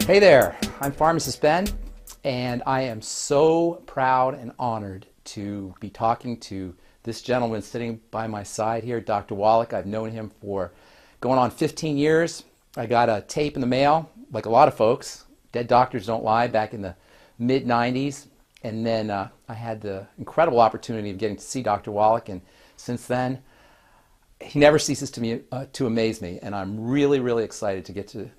Hey there, I'm Pharmacist Ben, and I am so proud and honored to be talking to this gentleman sitting by my side here, Dr. Wallach. I've known him for going on 15 years. I got a tape in the mail, like a lot of folks. Dead Doctors Don't Lie, back in the mid-90s. And then I had the incredible opportunity of getting to see Dr. Wallach, and since then, he never ceases to amaze me. And I'm really, really excited to get to,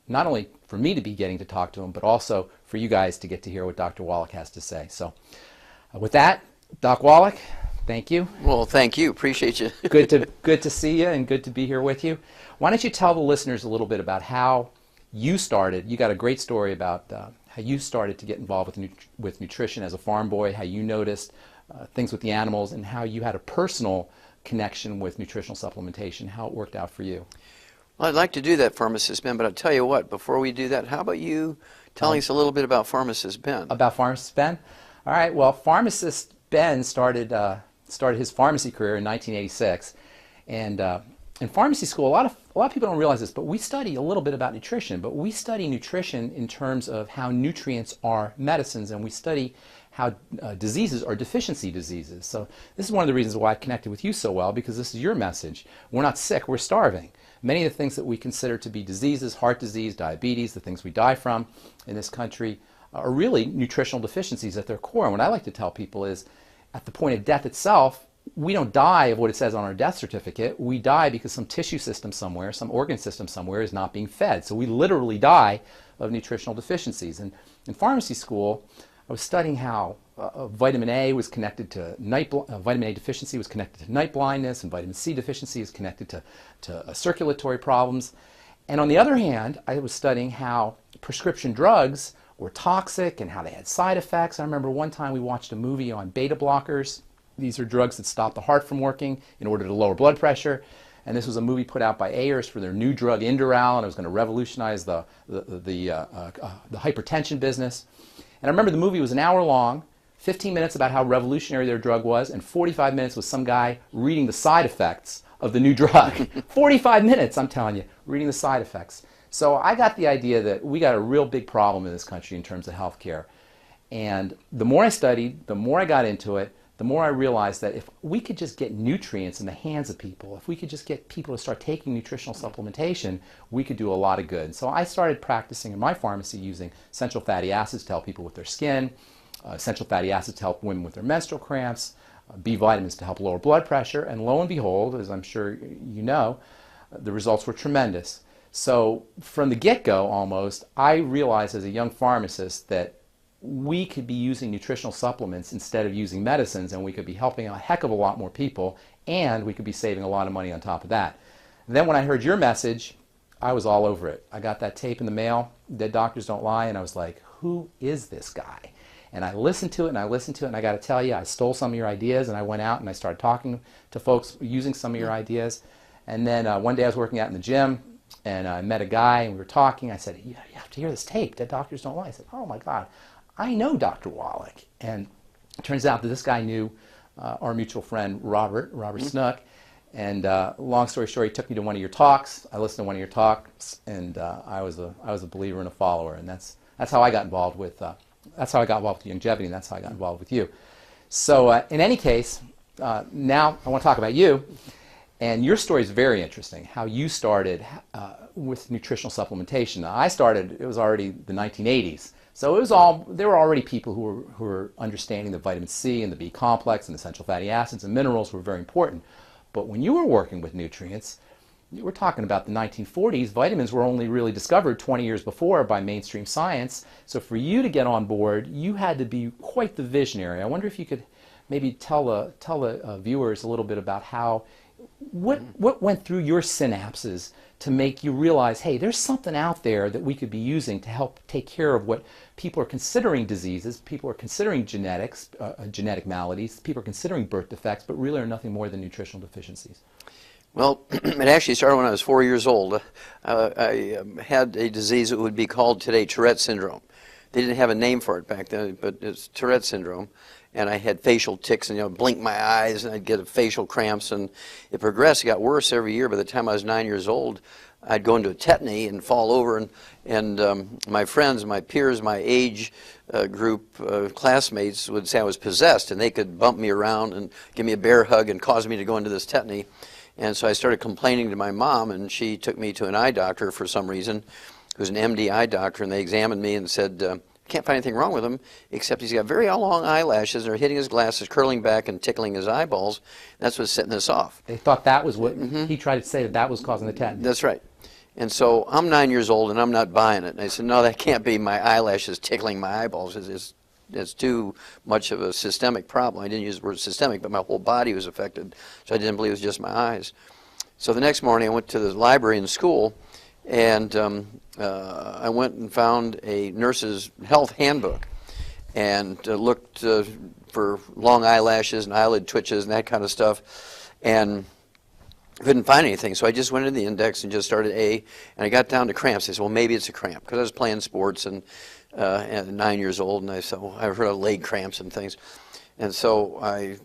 not only for me to be getting to talk to him, but also for you guys to get to hear what Dr. Wallach has to say. So with that, Doc Wallach, thank you. Well, thank you. Appreciate you. Good to see you and good to be here with you. Why don't you tell the listeners a little bit about how you started. You got a great story about how you started to get involved with nutrition as a farm boy, how you noticed things with the animals, and how you had a personal connection with nutritional supplementation, how it worked out for you. Well, I'd like to do that, Pharmacist Ben, but I'll tell you what, before we do that, how about you telling us a little bit about Pharmacist Ben? About Pharmacist Ben? All right, well, Pharmacist Ben started his pharmacy career in 1986, and in pharmacy school, a lot of people don't realize this, but we study a little bit about nutrition, but we study nutrition in terms of how nutrients are medicines, and we study how diseases are deficiency diseases. So this is one of the reasons why I connected with you so well, because this is your message. We're not sick, we're starving. Many of the things that we consider to be diseases, heart disease, diabetes, the things we die from in this country, are really nutritional deficiencies at their core. And what I like to tell people is, at the point of death itself, we don't die of what it says on our death certificate. We die because some tissue system somewhere, some organ system somewhere is not being fed. So we literally die of nutritional deficiencies. And in pharmacy school, I was studying how vitamin A was connected to vitamin A deficiency was connected to night blindness, and vitamin C deficiency is connected to circulatory problems. And on the other hand, I was studying how prescription drugs were toxic and how they had side effects. I remember one time we watched a movie on beta blockers. These are drugs that stop the heart from working in order to lower blood pressure. And this was a movie put out by Ayers for their new drug Indoral, and it was going to revolutionize the hypertension business. And I remember the movie was an hour long, 15 minutes about how revolutionary their drug was, and 45 minutes was some guy reading the side effects of the new drug. 45 minutes, I'm telling you, reading the side effects. So I got the idea that we got a real big problem in this country in terms of healthcare. And the more I studied, the more I got into it, the more I realized that if we could just get nutrients in the hands of people, if we could just get people to start taking nutritional supplementation, we could do a lot of good. So I started practicing in my pharmacy using essential fatty acids to help people with their skin, essential fatty acids to help women with their menstrual cramps, B vitamins to help lower blood pressure, and lo and behold, as I'm sure you know, the results were tremendous. So from the get-go almost, I realized as a young pharmacist that we could be using nutritional supplements instead of using medicines, and we could be helping a heck of a lot more people, and we could be saving a lot of money on top of that. And then when I heard your message, I was all over it. I got that tape in the mail, Dead Doctors Don't Lie, and I was like, who is this guy? And I listened to it, and I listened to it, and I got to tell you, I stole some of your ideas, and I went out and I started talking to folks using some of your ideas. And then one day I was working out in the gym, and I met a guy, and we were talking. I said, you have to hear this tape, Dead Doctors Don't Lie. I said, oh my God, I know Dr. Wallach. And it turns out that this guy knew our mutual friend, Robert Snook. And long story short, he took me to one of your talks. I listened to one of your talks, and I was a believer and a follower. And that's how I got involved with longevity, and that's how I got involved with you. So in any case, now I want to talk about you. And your story is very interesting, how you started with nutritional supplementation. Now, I started, it was already the 1980s. So there were already people who were understanding that vitamin C and the B complex and essential fatty acids and minerals were very important. But when you were working with nutrients, we're talking about the 1940s, vitamins were only really discovered 20 years before by mainstream science. So for you to get on board, you had to be quite the visionary. I wonder if you could maybe tell the viewers a little bit about what went through your synapses to make you realize, hey, there's something out there that we could be using to help take care of what people are considering diseases, people are considering genetic maladies, people are considering birth defects, but really are nothing more than nutritional deficiencies. Well, it actually started when I was 4 years old. I had a disease that would be called today Tourette syndrome. They didn't have a name for it back then, but it's Tourette syndrome. and I had facial tics, and blink my eyes, and I'd get facial cramps, and it progressed. It got worse every year. By the time I was 9 years old, I'd go into a tetany and fall over, and my friends, my peers, my age group, classmates would say I was possessed, and they could bump me around and give me a bear hug and cause me to go into this tetany. And so I started complaining to my mom, and she took me to an eye doctor for some reason, who's an MD eye doctor, and they examined me and said, can't find anything wrong with him, except he's got very long eyelashes, and they're hitting his glasses, curling back and tickling his eyeballs. That's what's setting this off. They thought that was what he tried to say, that was causing the tetanus. That's right. And so I'm 9 years old, and I'm not buying it. And I said, no, that can't be my eyelashes tickling my eyeballs. It's too much of a systemic problem. I didn't use the word systemic, but my whole body was affected, so I didn't believe it was just my eyes. So the next morning I went to the library in school, and I went and found a nurse's health handbook and looked for long eyelashes and eyelid twitches and that kind of stuff, and couldn't find anything. So I just went into the index and just started and I got down to cramps. I said, well, maybe it's a cramp, because I was playing sports and 9 years old, and I said, well, I've heard of leg cramps and things. And so I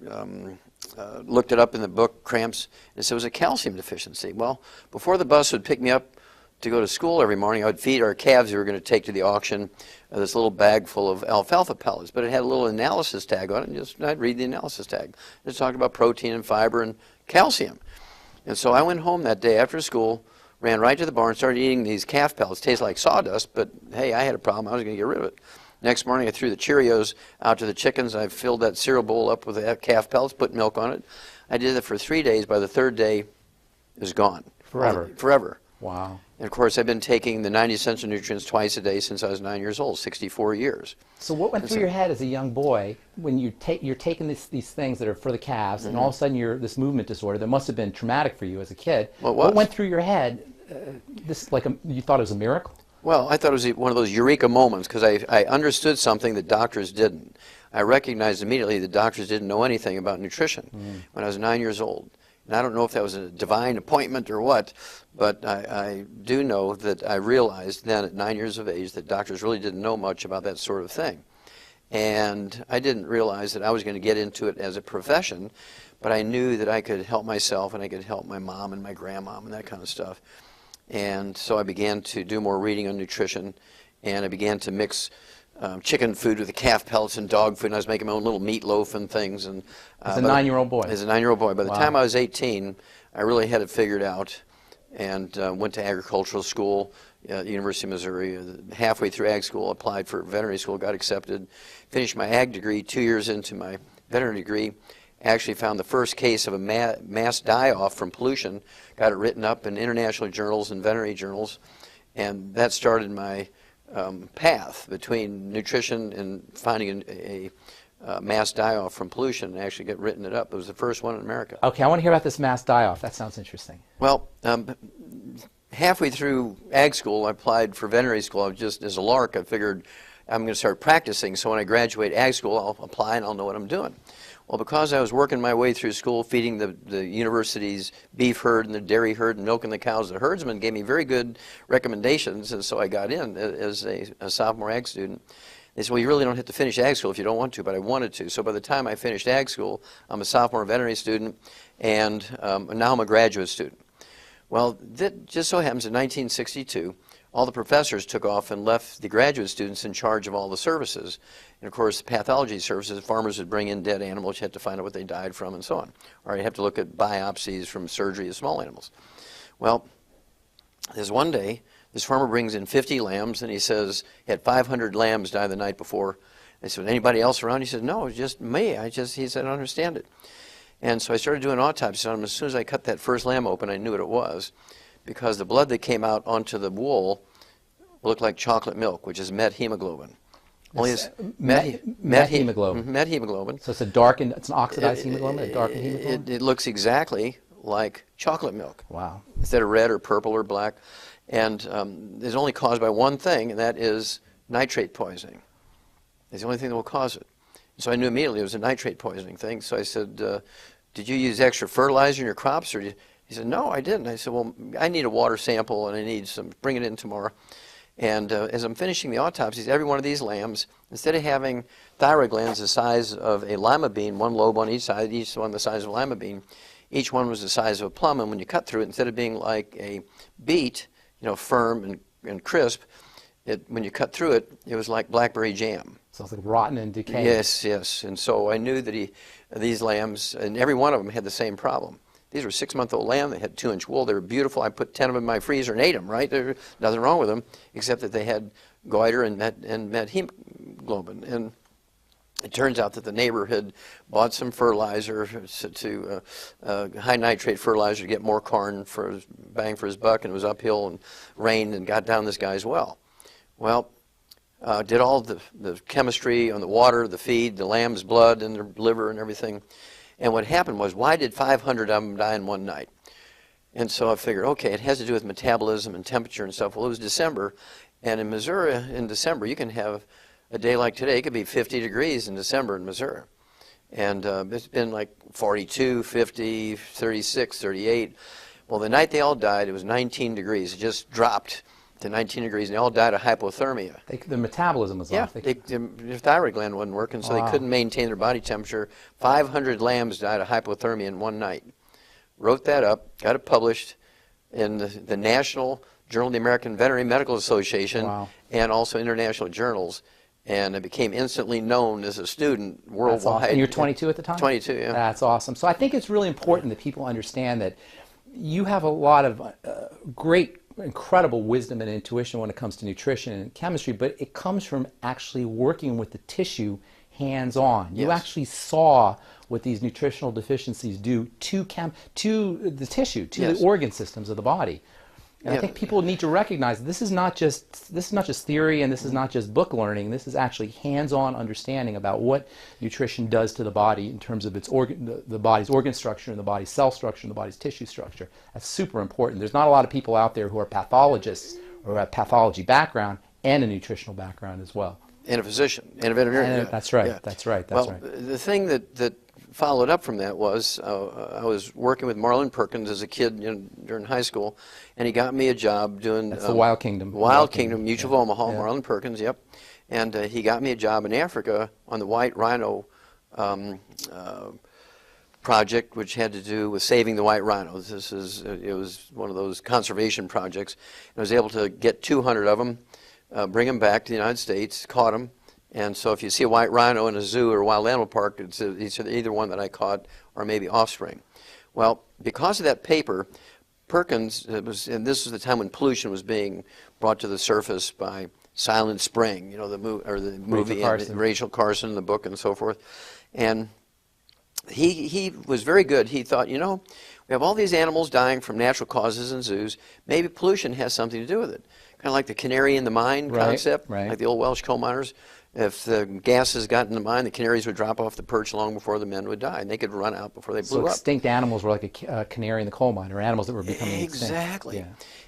looked it up in the book, cramps, and it said it was a calcium deficiency. Well, before the bus would pick me up to go to school every morning, I would feed our calves we were going to take to the auction this little bag full of alfalfa pellets, but it had a little analysis tag on it, and I'd read the analysis tag. It talked about protein and fiber and calcium. And so I went home that day after school, ran right to the barn, started eating these calf pellets. Tastes like sawdust, but hey, I had a problem. I was going to get rid of it. Next morning, I threw the Cheerios out to the chickens. I filled that cereal bowl up with the calf pellets, put milk on it. I did that for 3 days. By the third day, it was gone. Forever. Forever. Wow. And of course, I've been taking the 90 essential nutrients twice a day since I was 9 years old, 64 years. So what went through your head as a young boy when you're taking these things that are for the calves, and all of a sudden you're this movement disorder that must have been traumatic for you as a kid? Well, what went through your head? You thought it was a miracle? Well, I thought it was one of those eureka moments, because I understood something that doctors didn't. I recognized immediately that doctors didn't know anything about nutrition when I was 9 years old. And I don't know if that was a divine appointment or what, but I do know that I realized then at 9 years of age that doctors really didn't know much about that sort of thing. And I didn't realize that I was going to get into it as a profession, but I knew that I could help myself and I could help my mom and my grandmom and that kind of stuff. And so I began to do more reading on nutrition, and I began to mix chicken food with the calf pellets and dog food, and I was making my own little meatloaf and things. And as a 9-year-old boy? As a 9-year-old boy. By the time I was 18, I really had it figured out, and went to agricultural school at the University of Missouri. Halfway through ag school, applied for veterinary school, got accepted, finished my ag degree. 2 years into my veterinary degree, actually found the first case of a mass die-off from pollution, got it written up in international journals and veterinary journals, and that started my path between nutrition and finding a mass die-off from pollution, and actually get written it up. It was the first one in America. Okay, I want to hear about this mass die-off. That sounds interesting. Well, halfway through ag school, I applied for veterinary school. I was just, as a lark, I figured I'm going to start practicing, so when I graduate ag school, I'll apply and I'll know what I'm doing. Well, because I was working my way through school, feeding the university's beef herd and the dairy herd and milking the cows, the herdsman gave me very good recommendations, and so I got in as a sophomore ag student. They said, well, you really don't have to finish ag school if you don't want to, but I wanted to. So by the time I finished ag school, I'm a sophomore veterinary student, and now I'm a graduate student. Well, that just so happens in 1962, all the professors took off and left the graduate students in charge of all the services. And of course, the pathology services, farmers would bring in dead animals, you had to find out what they died from and so on. Or you have to look at biopsies from surgery of small animals. Well, there's one day, this farmer brings in 50 lambs, and he says he had 500 lambs die the night before. I said, anybody else around? He said, no, it's just me. He said, I don't understand it. And so I started doing autopsies on him. As soon as I cut that first lamb open, I knew what it was, because the blood that came out onto the wool looked like chocolate milk, which is methemoglobin. Only it's methemoglobin. Methemoglobin. So it's it's an oxidized hemoglobin, a darkened hemoglobin? It looks exactly like chocolate milk. Wow. Instead of red or purple or black. And it's only caused by one thing, and that is nitrate poisoning. It's the only thing that will cause it. So I knew immediately it was a nitrate poisoning thing. So I said, did you use extra fertilizer in your crops? He said, no, I didn't. I said, well, I need a water sample, and I need some, bring it in tomorrow. And as I'm finishing the autopsies, every one of these lambs, instead of having thyroid glands the size of a lima bean, one lobe on each side, each one the size of a lima bean, each one was the size of a plum. And when you cut through it, instead of being like a beet, you know, firm and crisp, when you cut through it, it was like blackberry jam. So it's like rotten and decaying. Yes, yes. And so I knew that these lambs, and every one of them had the same problem. These were 6-month-old lamb. They had 2-inch wool. They were beautiful. I put 10 of them in my freezer and ate them, right? There's nothing wrong with them, except that they had goiter and met hemoglobin. And it turns out that the neighbor had bought some fertilizer, high nitrate fertilizer, to get more corn for his bang for his buck, and it was uphill and rained and got down this guy's well. Well, did all the chemistry on the water, the feed, the lamb's blood and their liver and everything. And what happened was, why did 500 of them die in one night? And so I figured, okay, it has to do with metabolism and temperature and stuff. Well, it was December, and in Missouri in December, you can have a day like today. It could be 50 degrees in December in Missouri. And it's been like 42, 50, 36, 38. Well, the night they all died, it was 19 degrees. It just dropped to 19 degrees, and they all died of hypothermia. The metabolism was off. Their thyroid gland wasn't working, so they couldn't maintain their body temperature. 500 lambs died of hypothermia in one night. Wrote that up, got it published in the National Journal of the American Veterinary Medical Association, and also international journals. And I became instantly known as a student worldwide. That's awesome. And you're 22 at the time? 22, yeah. That's awesome. So I think it's really important that people understand that you have a lot of great, incredible wisdom and intuition when it comes to nutrition and chemistry, but it comes from actually working with the tissue hands-on. You actually saw what these nutritional deficiencies do to the tissue, to the organ systems of the body. And I think people need to recognize this is not just theory, and this is not just book learning. This is actually hands-on understanding about what nutrition does to the body in terms of its the body's organ structure, and the body's cell structure, and the body's tissue structure. That's super important. There's not a lot of people out there who are pathologists or have pathology background and a nutritional background as well. And a physician, and a veterinarian. That's right. Yeah. That's right. That's right. The thing that followed up from that was I was working with Marlon Perkins as a kid during high school, and he got me a job doing the Wild Kingdom. Wild Kingdom, Mutual of Omaha, Marlon Perkins, yep. And he got me a job in Africa on the white rhino project, which had to do with saving the white rhinos. It was one of those conservation projects. And I was able to get 200 of them, bring them back to the United States, caught them. And so if you see a white rhino in a zoo or a wild animal park, it's either one that I caught or maybe offspring. Well, because of that paper, Perkins, and this was the time when pollution was being brought to the surface by Silent Spring, you know, the movie, and Rachel Carson, the book, and so forth. And he was very good. He thought, you know, we have all these animals dying from natural causes in zoos. Maybe pollution has something to do with it. Kind of like the canary in the mine concept, like the old Welsh coal miners. If the gases got in the mine, the canaries would drop off the perch long before the men would die, and they could run out before they blew up. So extinct animals were like a canary in the coal mine, or animals that were becoming extinct. Exactly. Yeah.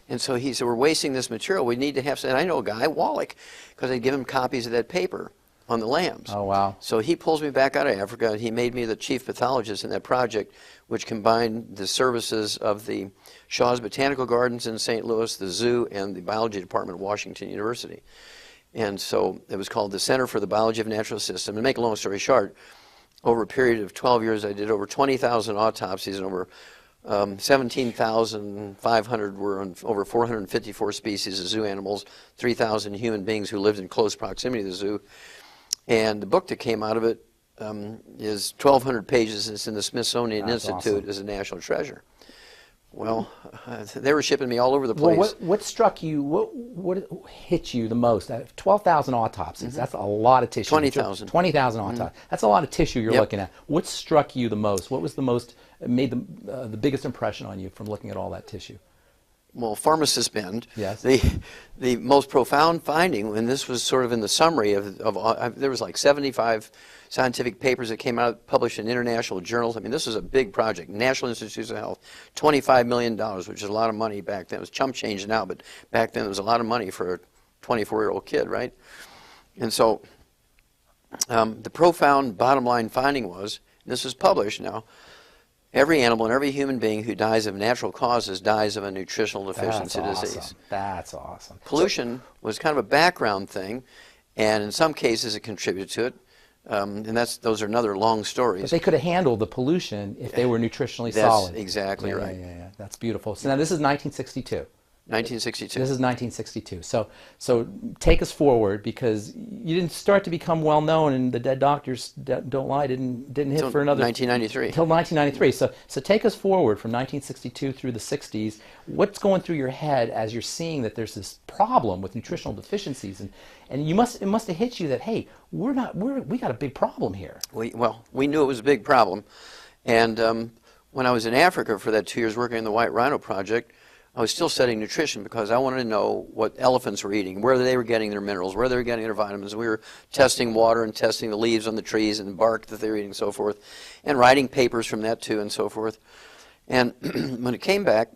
And so he said, we're wasting this material. We need to have some. And I know a guy, Wallach, because I'd give him copies of that paper on the lambs. Oh, wow. So he pulls me back out of Africa, and he made me the chief pathologist in that project, which combined the services of the Shaw's Botanical Gardens in St. Louis, the zoo, and the biology department of Washington University. And so it was called the Center for the Biology of Natural System. To make a long story short, over a period of 12 years, I did over 20,000 autopsies, and over 17,500 were on over 454 species of zoo animals, 3,000 human beings who lived in close proximity to the zoo. And the book that came out of it is 1,200 pages. It's in the Smithsonian Institute as a national treasure. Well, they were shipping me all over the place. Well, what struck you, what hit you the most? 12,000 autopsies, that's a lot of tissue. 20,000. 20,000 autopsies. That's a lot of tissue you're looking at. What struck you the most? What was made the biggest impression on you from looking at all that tissue? Well, pharmacist Bend. Yes. The most profound finding, and this was sort of in the summary there was like 75 scientific papers that came out, published in international journals. I mean, this was a big project. National Institutes of Health, $25 million, which is a lot of money back then. It was chump change now, but back then it was a lot of money for a 24-year-old kid, right? And so the profound bottom line finding was, and this is published now, Every animal and every human being who dies of natural causes dies of a nutritional deficiency That's disease. awesome. That's awesome. Pollution was kind of a background thing, and in some cases it contributed to it. And those are another long stories. But they could have handled the pollution if they were nutritionally That's solid. exactly right. Yeah. That's beautiful. So now this is 1962. 1962. This is 1962. So take us forward, because you didn't start to become well known, and the Dead Doctors Don't Lie didn't hit for another 1993. Until 1993. So take us forward from 1962 through the 60s. What's going through your head as you're seeing that there's this problem with nutritional deficiencies, and it must have hit you that, hey, we got a big problem here. We knew it was a big problem, and when I was in Africa for that 2 years working in the White Rhino Project, I was still studying nutrition because I wanted to know what elephants were eating, where they were getting their minerals, where they were getting their vitamins. We were testing water and testing the leaves on the trees and the bark that they were eating and so forth, and writing papers from that too and so forth. And when it came back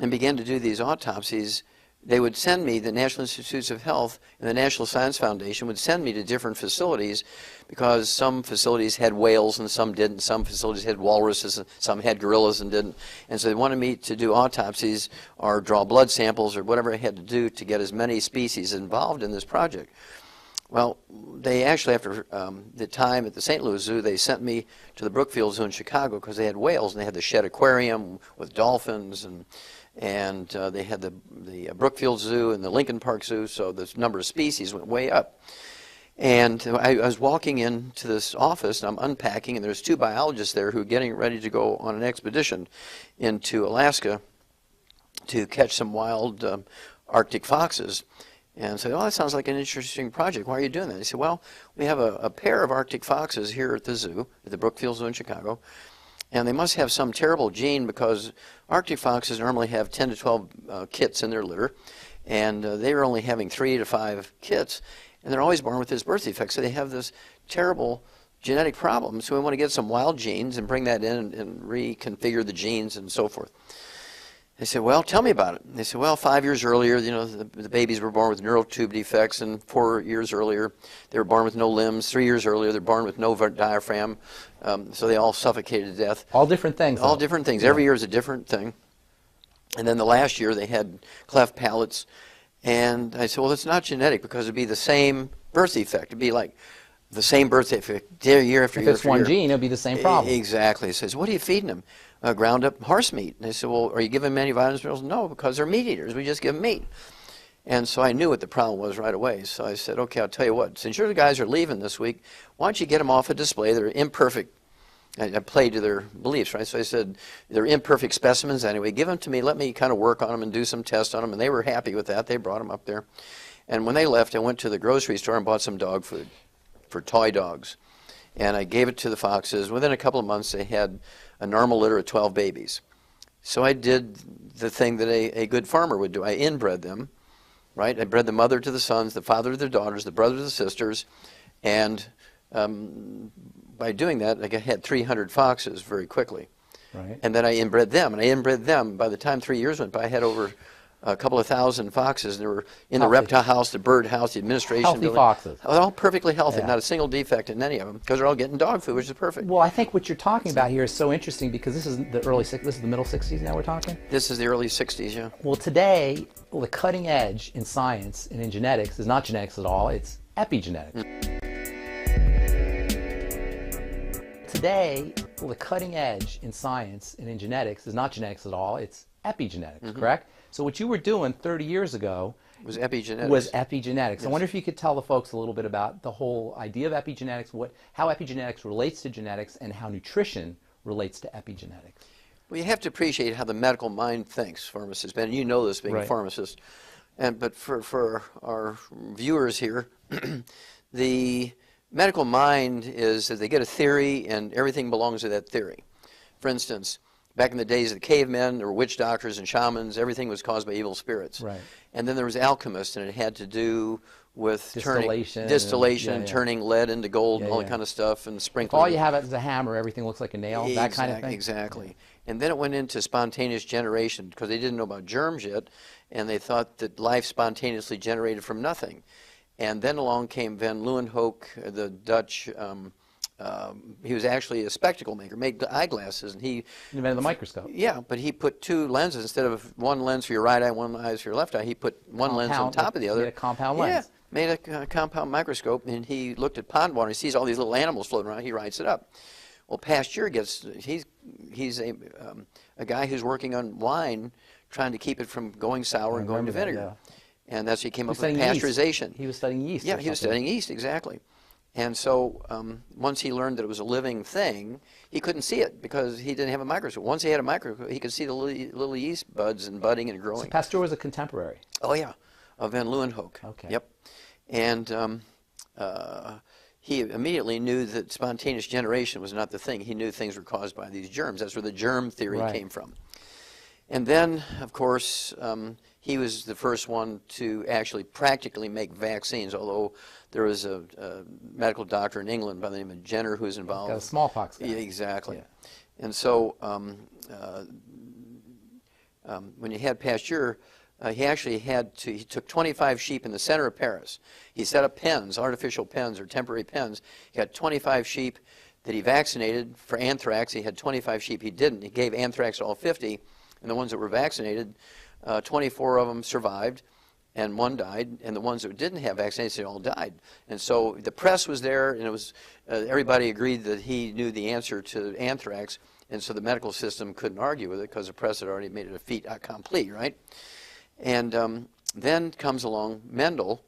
and began to do these autopsies, they would send me, the National Institutes of Health and the National Science Foundation would send me to different facilities, because some facilities had whales and some didn't. Some facilities had walruses and some had gorillas and didn't. And so they wanted me to do autopsies or draw blood samples or whatever I had to do to get as many species involved in this project. Well, they actually, after the time at the St. Louis Zoo, they sent me to the Brookfield Zoo in Chicago because they had whales, and they had the Shedd Aquarium with dolphins, and they had the Brookfield Zoo and the Lincoln Park Zoo, so the number of species went way up. And I was walking into this office, and I'm unpacking, and there's two biologists there who are getting ready to go on an expedition into Alaska to catch some wild Arctic foxes. And I said, oh, that sounds like an interesting project. Why are you doing that? He said, well, we have a pair of Arctic foxes here at the zoo, at the Brookfield Zoo in Chicago, and they must have some terrible gene, because Arctic foxes normally have 10 to 12 kits in their litter, and they were only having 3 to 5 kits, and they're always born with this birth defect. So they have this terrible genetic problem. So we want to get some wild genes and bring that in and reconfigure the genes and so forth. They said, well, tell me about it. They said, well, 5 years earlier, the babies were born with neural tube defects, and 4 years earlier, they were born with no limbs. 3 years earlier, they're born with no diaphragm, so they all suffocated to death. All different things. All different things. Yeah. Every year is a different thing. And then the last year, they had cleft palates, and I said, well, it's not genetic, because it'd be the same birth defect. It'd be like the same birth defect year after year after year. If it's one gene, it'll be the same problem. Exactly. He says, what are you feeding them? Ground up horse meat. And they said, well, are you giving them any vitamins? Minerals? No, because they're meat eaters. We just give them meat. And so I knew what the problem was right away. So I said, okay, I'll tell you what. Since the guys are leaving this week, why don't you get them off a display? They're imperfect. I played to their beliefs, right? So I said, they're imperfect specimens anyway. Give them to me. Let me kind of work on them and do some tests on them. And they were happy with that. They brought them up there. And when they left, I went to the grocery store and bought some dog food for toy dogs. And I gave it to the foxes. Within a couple of months, they had a normal litter of 12 babies. So I did the thing that a good farmer would do. I inbred them, right? I bred the mother to the sons, the father to the daughters, the brother to the sisters, and by doing that, I had 300 foxes very quickly. Right. And then I inbred them, and I inbred them. By the time 3 years went by, I had over a couple of thousand foxes, and they were in the reptile house, the bird house, the administration healthy building. Foxes. All perfectly healthy, Yeah. Not a single defect in any of them, because they're all getting dog food, which is perfect. Well, I think what you're talking about here is so interesting, because this is the middle 60s now we're talking? This is the early 60s, yeah. Well, today, the cutting edge in science and in genetics is not genetics at all, it's epigenetics. Today, the cutting edge in science and in genetics is not genetics at all, it's epigenetics, correct? So what you were doing 30 years ago was epigenetics. Yes. I wonder if you could tell the folks a little bit about the whole idea of epigenetics, how epigenetics relates to genetics, and how nutrition relates to epigenetics. Well, you have to appreciate how the medical mind thinks, pharmacists, Ben, and you know this being a pharmacist. But for our viewers here, the medical mind is that they get a theory and everything belongs to that theory. For instance, back in the days of the cavemen, there were witch doctors and shamans. Everything was caused by evil spirits. Right. And then there was alchemists, and it had to do with distillation and turning lead into gold and all that kind of stuff, and sprinkling. If all you have is a hammer, everything looks like a nail, that kind of thing? Exactly. Yeah. And then it went into spontaneous generation, because they didn't know about germs yet, and they thought that life spontaneously generated from nothing. And then along came Van Leeuwenhoek, the Dutch he was actually a spectacle maker, made eyeglasses, and he invented the microscope. Yeah, but he put two lenses instead of one lens for your right eye, one lens for your left eye. He put one lens on top of the other. Made a compound lens. Yeah, made a compound microscope, and he looked at pond water. He sees all these little animals floating around. He writes it up. Well, Pasteur he's a guy who's working on wine, trying to keep it from going sour and going to vinegar. Yeah. And that's he came up with pasteurization. He was studying yeast. Yeah, he was studying yeast, exactly. And so once he learned that it was a living thing, he couldn't see it because he didn't have a microscope. Once he had a microscope, he could see the little yeast buds and budding and growing. So Pasteur was a contemporary. Oh, yeah, of Van Leeuwenhoek. Okay. Yep. And he immediately knew that spontaneous generation was not the thing. He knew things were caused by these germs. That's where the germ theory came from. And then, of course, he was the first one to actually practically make vaccines, although there was a medical doctor in England by the name of Jenner who was involved. Got a smallpox guy. Yeah, exactly. Yeah. And so when you had Pasteur, he took 25 sheep in the center of Paris. He set up pens, artificial pens or temporary pens. He had 25 sheep that he vaccinated for anthrax. He had 25 sheep he didn't. He gave anthrax to all 50, and the ones that were vaccinated, 24 of them survived, and one died, and the ones that didn't have vaccination all died. And so the press was there, and it was everybody agreed that he knew the answer to anthrax, and so the medical system couldn't argue with it because the press had already made it a fait accompli, right? And then comes along Mendel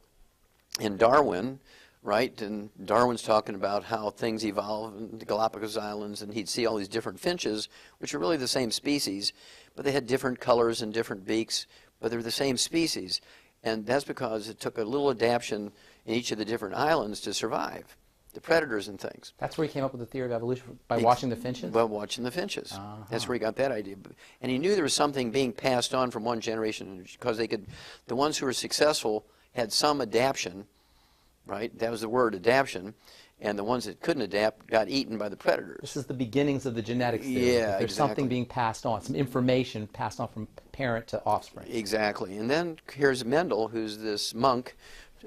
and Darwin, right? And Darwin's talking about how things evolve in the Galapagos Islands, and he'd see all these different finches, which are really the same species, but they had different colors and different beaks, but they're the same species. And that's because it took a little adaptation in each of the different islands to survive, the predators and things. That's where he came up with the theory of evolution, by watching the finches? By watching the finches. That's where he got that idea. And he knew there was something being passed on from one generation because the ones who were successful had some adaptation, right? That was the word, adaptation. And the ones that couldn't adapt got eaten by the predators. This is the beginnings of the genetics theory. Yeah, There's something being passed on, some information passed on from parent to offspring. Exactly. And then here's Mendel, who's this monk,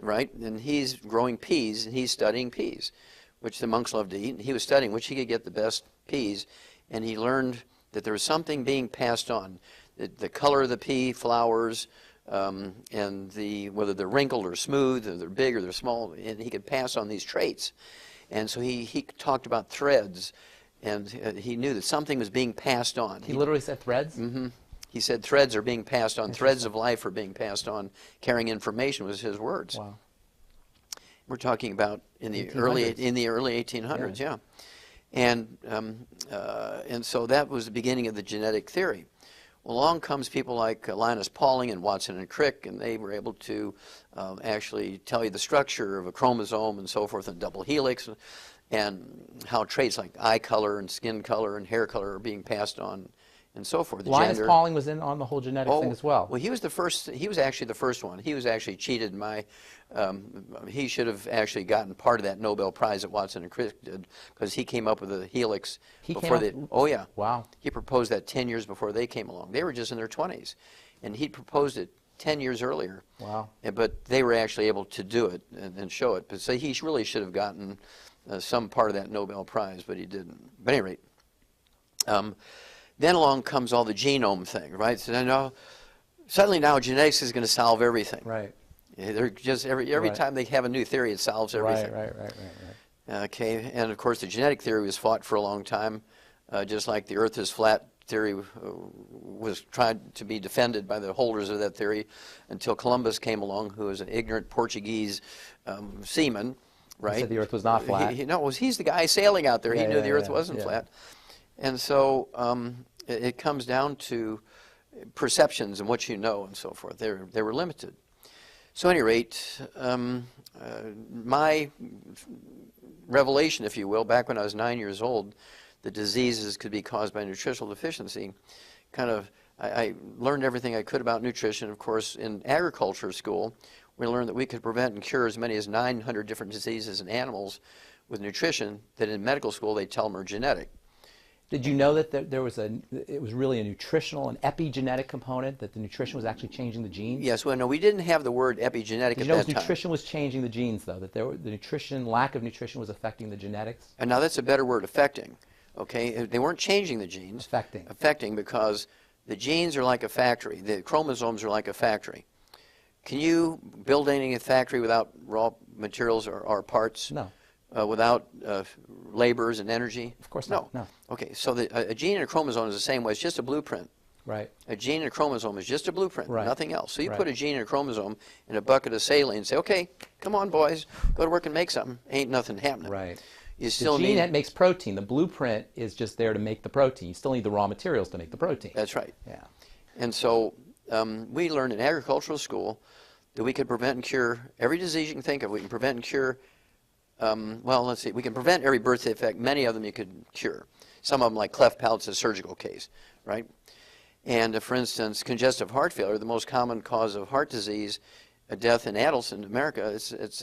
right? And he's growing peas, and he's studying peas, which the monks love to eat. And he was studying which he could get the best peas, and he learned that there was something being passed on. The color of the pea flowers, and whether they're wrinkled or smooth, or they're big or they're small, and he could pass on these traits. And so he talked about threads, and he knew that something was being passed on. He literally said threads? Mm-hmm. He said threads are being passed on, threads of life are being passed on, carrying information was his words. Wow. We're talking about in the 1800s. early 1800s, yeah. And so that was the beginning of the genetic theory. Well, along comes people like Linus Pauling and Watson and Crick, and they were able to actually tell you the structure of a chromosome and so forth, and double helix, and how traits like eye color and skin color and hair color are being passed on, and so forth. Linus Pauling was in on the whole genetic thing as well. Well, he was the first. He was actually the first one. He was actually cheated. He should have actually gotten part of that Nobel Prize that Watson and Crick did because he came up with a helix before they. Oh yeah. Wow. He proposed that 10 years before they came along. They were just in their 20s, and he proposed it 10 years earlier. Wow. But they were actually able to do it and show it. But so he really should have gotten some part of that Nobel Prize, but he didn't. But at any rate. Then along comes all the genome thing, right? So suddenly now genetics is going to solve everything. Right. They're just every time they have a new theory, it solves everything. Right. Okay, and of course the genetic theory was fought for a long time, just like the Earth is flat theory was tried to be defended by the holders of that theory until Columbus came along, who was an ignorant Portuguese seaman, right? He said the Earth was not flat. He's the guy sailing out there. He knew the Earth wasn't flat. And so it comes down to perceptions and what you know and so forth. They were limited. So at any rate, my revelation, if you will, back when I was 9 years old, that diseases could be caused by nutritional deficiency, I learned everything I could about nutrition. Of course, in agriculture school, we learned that we could prevent and cure as many as 900 different diseases in animals with nutrition that in medical school they tell them are genetic. Did you know that there was it was really a nutritional and epigenetic component, that the nutrition was actually changing the genes? Yes, well, no, we didn't have the word epigenetic Did at you know that time. nutrition was changing the genes, though, that the lack of nutrition was affecting the genetics? And now that's a better word, affecting. Okay, they weren't changing the genes. Affecting. Affecting, because the genes are like a factory. The chromosomes are like a factory. Can you build anything in a factory without raw materials or parts? No. Without labors and energy? Of course not. No. Okay, so a gene and a chromosome is the same way. It's just a blueprint. Right. A gene and a chromosome is just a blueprint, Right. nothing else. So you Right. put a gene and a chromosome in a bucket of saline and say, okay, come on, boys, go to work and make something. Ain't nothing happening. Right. You still the gene need... that makes protein, the blueprint is just there to make the protein. You still need the raw materials to make the protein. That's right. Yeah. And so we learned in agricultural school that we could prevent and cure every disease you can think of. We can prevent and cure, well, let's see, we can prevent every birth defect. Many of them you could cure. Some of them, like cleft palate's a surgical case, right? And for instance, congestive heart failure, the most common cause of heart disease, death in adults in America, it's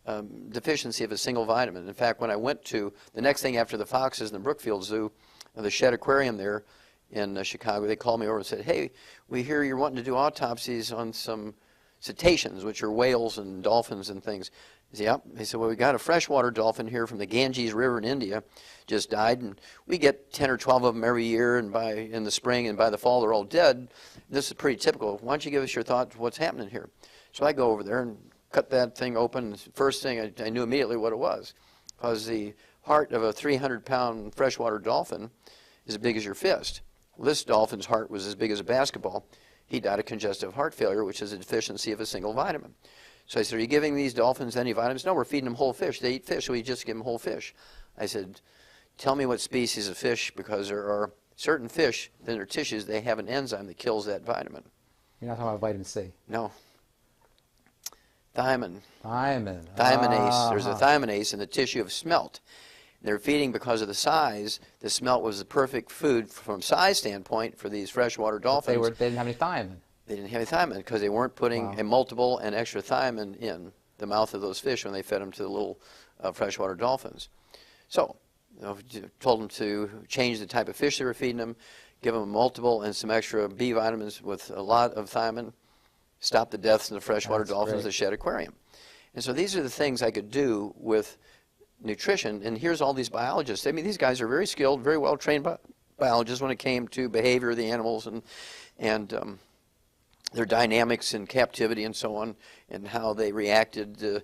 a deficiency of a single vitamin. In fact, when I went to the next thing after the foxes in the Brookfield Zoo, the Shedd Aquarium there in Chicago, they called me over and said, hey, we hear you're wanting to do autopsies on some cetaceans, which are whales and dolphins and things. I said, yep. They said, well, we got a freshwater dolphin here from the Ganges River in India, just died, and we get 10 or 12 of them every year, and in the spring and by the fall they're all dead. This is pretty typical. Why don't you give us your thoughts what's happening here? So I go over there and cut that thing open. First thing, I knew immediately what it was, because the heart of a 300-pound freshwater dolphin is as big as your fist. Well, this dolphin's heart was as big as a basketball. He died of congestive heart failure, which is a deficiency of a single vitamin. So I said, are you giving these dolphins any vitamins? No, we're feeding them whole fish. They eat fish, so we just give them whole fish. I said, tell me what species of fish, because there are certain fish, in their tissues, they have an enzyme that kills that vitamin. You're not talking about vitamin C? No. Thiamine. Thiamine. Thiaminase. There's a thiaminase in the tissue of smelt. They're feeding because of the size. The smelt was the perfect food from size standpoint for these freshwater dolphins. They didn't have any thiamine. They didn't have any thiamine because they weren't putting a multiple and extra thiamine in the mouth of those fish when they fed them to the little freshwater dolphins. So, told them to change the type of fish they were feeding them, give them multiple and some extra B vitamins with a lot of thiamine, stop the deaths in the freshwater dolphins, the Shedd Aquarium. And so these are the things I could do with nutrition, and here's all these biologists. I mean, these guys are very skilled, very well trained biologists when it came to behavior of the animals and their dynamics in captivity and so on, and how they reacted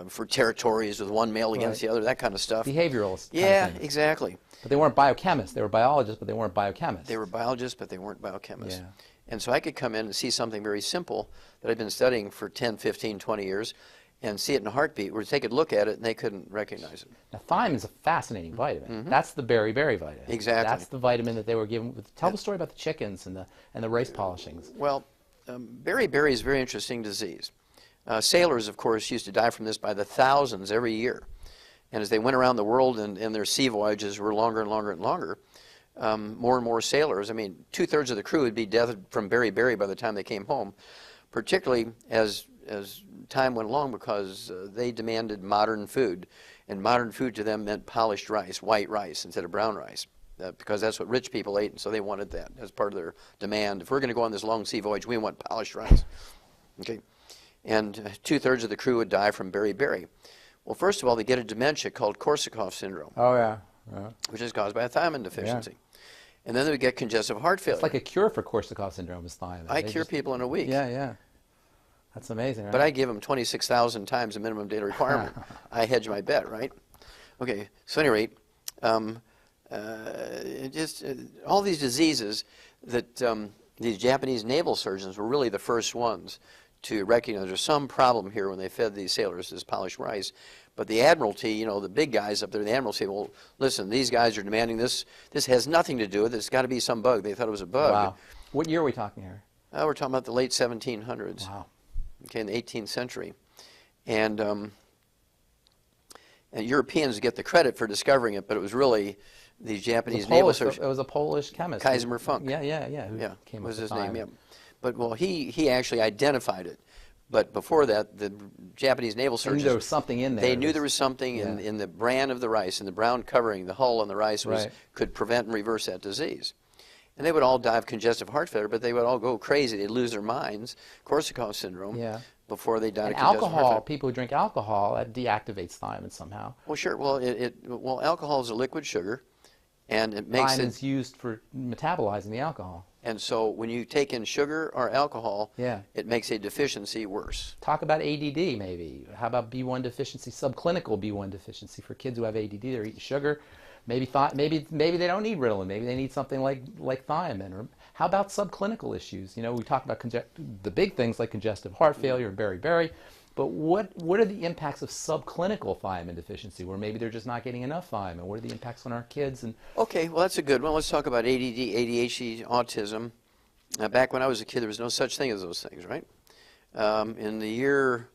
for territories with one male against the other, that kind of stuff. Behavioral. Yeah, exactly. But they weren't biochemists. They were biologists, but they weren't biochemists. They were biologists, but they weren't biochemists. Yeah. And so I could come in and see something very simple that I've been studying for 10, 15, 20 years, and see it in a heartbeat, where they could look at it and they couldn't recognize it. Now, thiamine is a fascinating vitamin. That's the berry vitamin. Exactly. That's the vitamin that they were given. Tell the story about the chickens and the race polishings. Well, beriberi is a very interesting disease. Sailors, of course, used to die from this by the thousands every year. And as they went around the world and their sea voyages were longer and longer and longer, more and more sailors, I mean, 2/3 of the crew would be dead from beriberi by the time they came home, particularly as time went along, because they demanded modern food. And modern food to them meant polished rice, white rice, instead of brown rice. Because that's what rich people ate, and so they wanted that as part of their demand. If we're going to go on this long sea voyage, we want polished rice. Okay, and 2/3 of the crew would die from beriberi. Well, first of all, they get a dementia called Korsakoff syndrome. Oh, yeah. Which is caused by a thiamine deficiency. And then they would get congestive heart failure. It's like a cure for Korsakoff syndrome is thiamine. I cure people in a week. Yeah. That's amazing, right? But I give them 26,000 times the minimum daily requirement. I hedge my bet, right? Okay, so at any rate, all these diseases that these Japanese naval surgeons were really the first ones to recognize there's some problem here when they fed these sailors this polished rice. But the Admiralty, you know, the big guys up there in the Admiralty, well, listen, these guys are demanding this. This has nothing to do with it. It's got to be some bug. They thought it was a bug. Wow. What year are we talking here? We're talking about the late 1700s. Wow. Okay, in the 18th century. And Europeans get the credit for discovering it, but it was really these Japanese naval surgeons. It was a Polish chemist. Kaiser Funk. Yeah. Who came was up his with name, thiamine. yeah. But, well, he actually identified it. But before that, the Japanese naval They knew surgeons, there was something in there. they knew there was something in the bran of the rice, in the brown covering, the hull on the rice could prevent and reverse that disease. And they would all die of congestive heart failure, but they would all go crazy. They'd lose their minds, Korsakoff syndrome, before they died of congestive heart failure. Alcohol, people who drink alcohol, that deactivates thiamine somehow. Well, sure. Well, alcohol is a liquid sugar, and it makes Thiamine is used for metabolizing the alcohol. And so when you take in sugar or alcohol, Yeah. it makes a deficiency worse. Talk about ADD maybe. How about B1 deficiency, subclinical B1 deficiency for kids who have ADD? They're eating sugar. Maybe they don't need Ritalin. Maybe they need something like thiamine. Or how about subclinical issues? You know, we talk about the big things like congestive heart failure and beriberi. But what are the impacts of subclinical thiamine deficiency, where maybe they're just not getting enough thiamine? What are the impacts on our kids? And okay, well, that's a good one. Let's talk about ADD, ADHD, autism. Back when I was a kid, there was no such thing as those things, right? In the year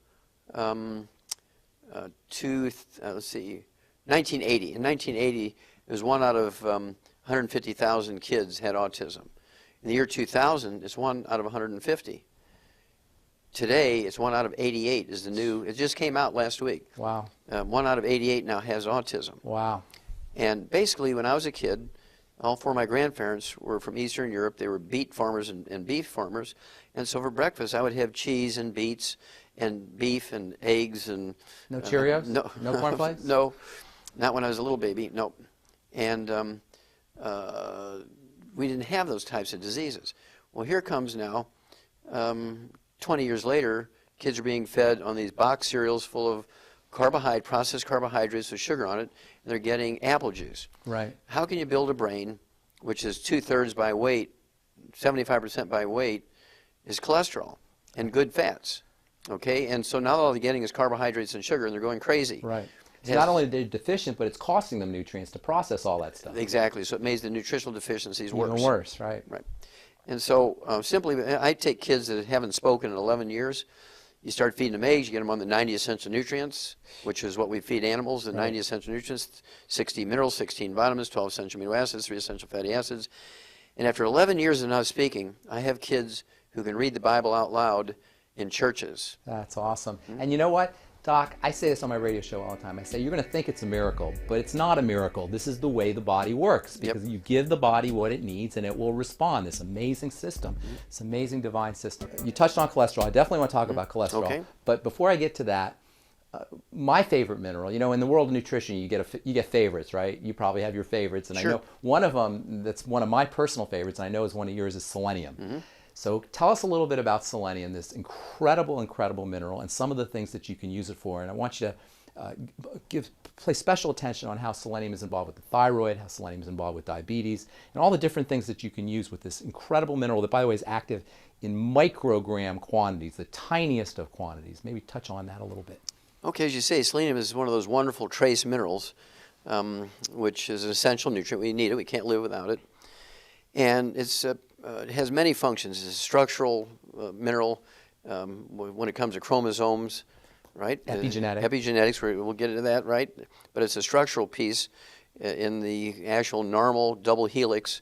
1980. In 1980, it was 1 out of 150,000 kids had autism. In the year 2000, it's 1 out of 150. Today, it's 1 out of 88 is the new, it just came out last week. wow. 1 out of 88 now has autism. Wow. And basically, when I was a kid, all 4 of my grandparents were from Eastern Europe. They were beet farmers and beef farmers. And so for breakfast, I would have cheese and beets and beef and eggs and... No Cheerios? No cornflakes? No, not when I was a little baby, no. And we didn't have those types of diseases. Well, here comes now, 20 years later, kids are being fed on these box cereals full of processed carbohydrates with sugar on it, and they're getting apple juice. Right. How can you build a brain, which is 2/3 by weight, 75% by weight, is cholesterol and good fats? Okay, and so now all they're getting is carbohydrates and sugar, and they're going crazy. Right. So not only are they deficient, but it's costing them nutrients to process all that stuff. Exactly. So it makes the nutritional deficiencies worse. Even worse, right? Right. And so simply, I take kids that haven't spoken in 11 years. You start feeding them eggs, you get them on the 90 essential nutrients, which is what we feed animals, the 90 essential nutrients, 60 minerals, 16 vitamins, 12 essential amino acids, 3 essential fatty acids. And after 11 years of not speaking, I have kids who can read the Bible out loud in churches. That's awesome. And you know what, Doc, I say this on my radio show all the time. I say, you're going to think it's a miracle, but it's not a miracle. This is the way the body works, because you give the body what it needs and it will respond. This amazing system, this amazing divine system. You touched on cholesterol. I definitely want to talk about cholesterol. Okay. But before I get to that, my favorite mineral, you know, in the world of nutrition, you get favorites, right? You probably have your favorites. And Sure. I know one of them that's one of my personal favorites, and I know is one of yours, is selenium. So tell us a little bit about selenium, this incredible, incredible mineral, and some of the things that you can use it for. And I want you to place special attention on how selenium is involved with the thyroid, how selenium is involved with diabetes, and all the different things that you can use with this incredible mineral that, by the way, is active in microgram quantities, the tiniest of quantities. Maybe touch on that a little bit. Okay, as you say, selenium is one of those wonderful trace minerals, which is an essential nutrient. We need it. We can't live without it. And it has many functions. It's a structural mineral when it comes to chromosomes, right? Epigenetics. Epigenetics, we'll get into that, right? But it's a structural piece in the actual normal double helix.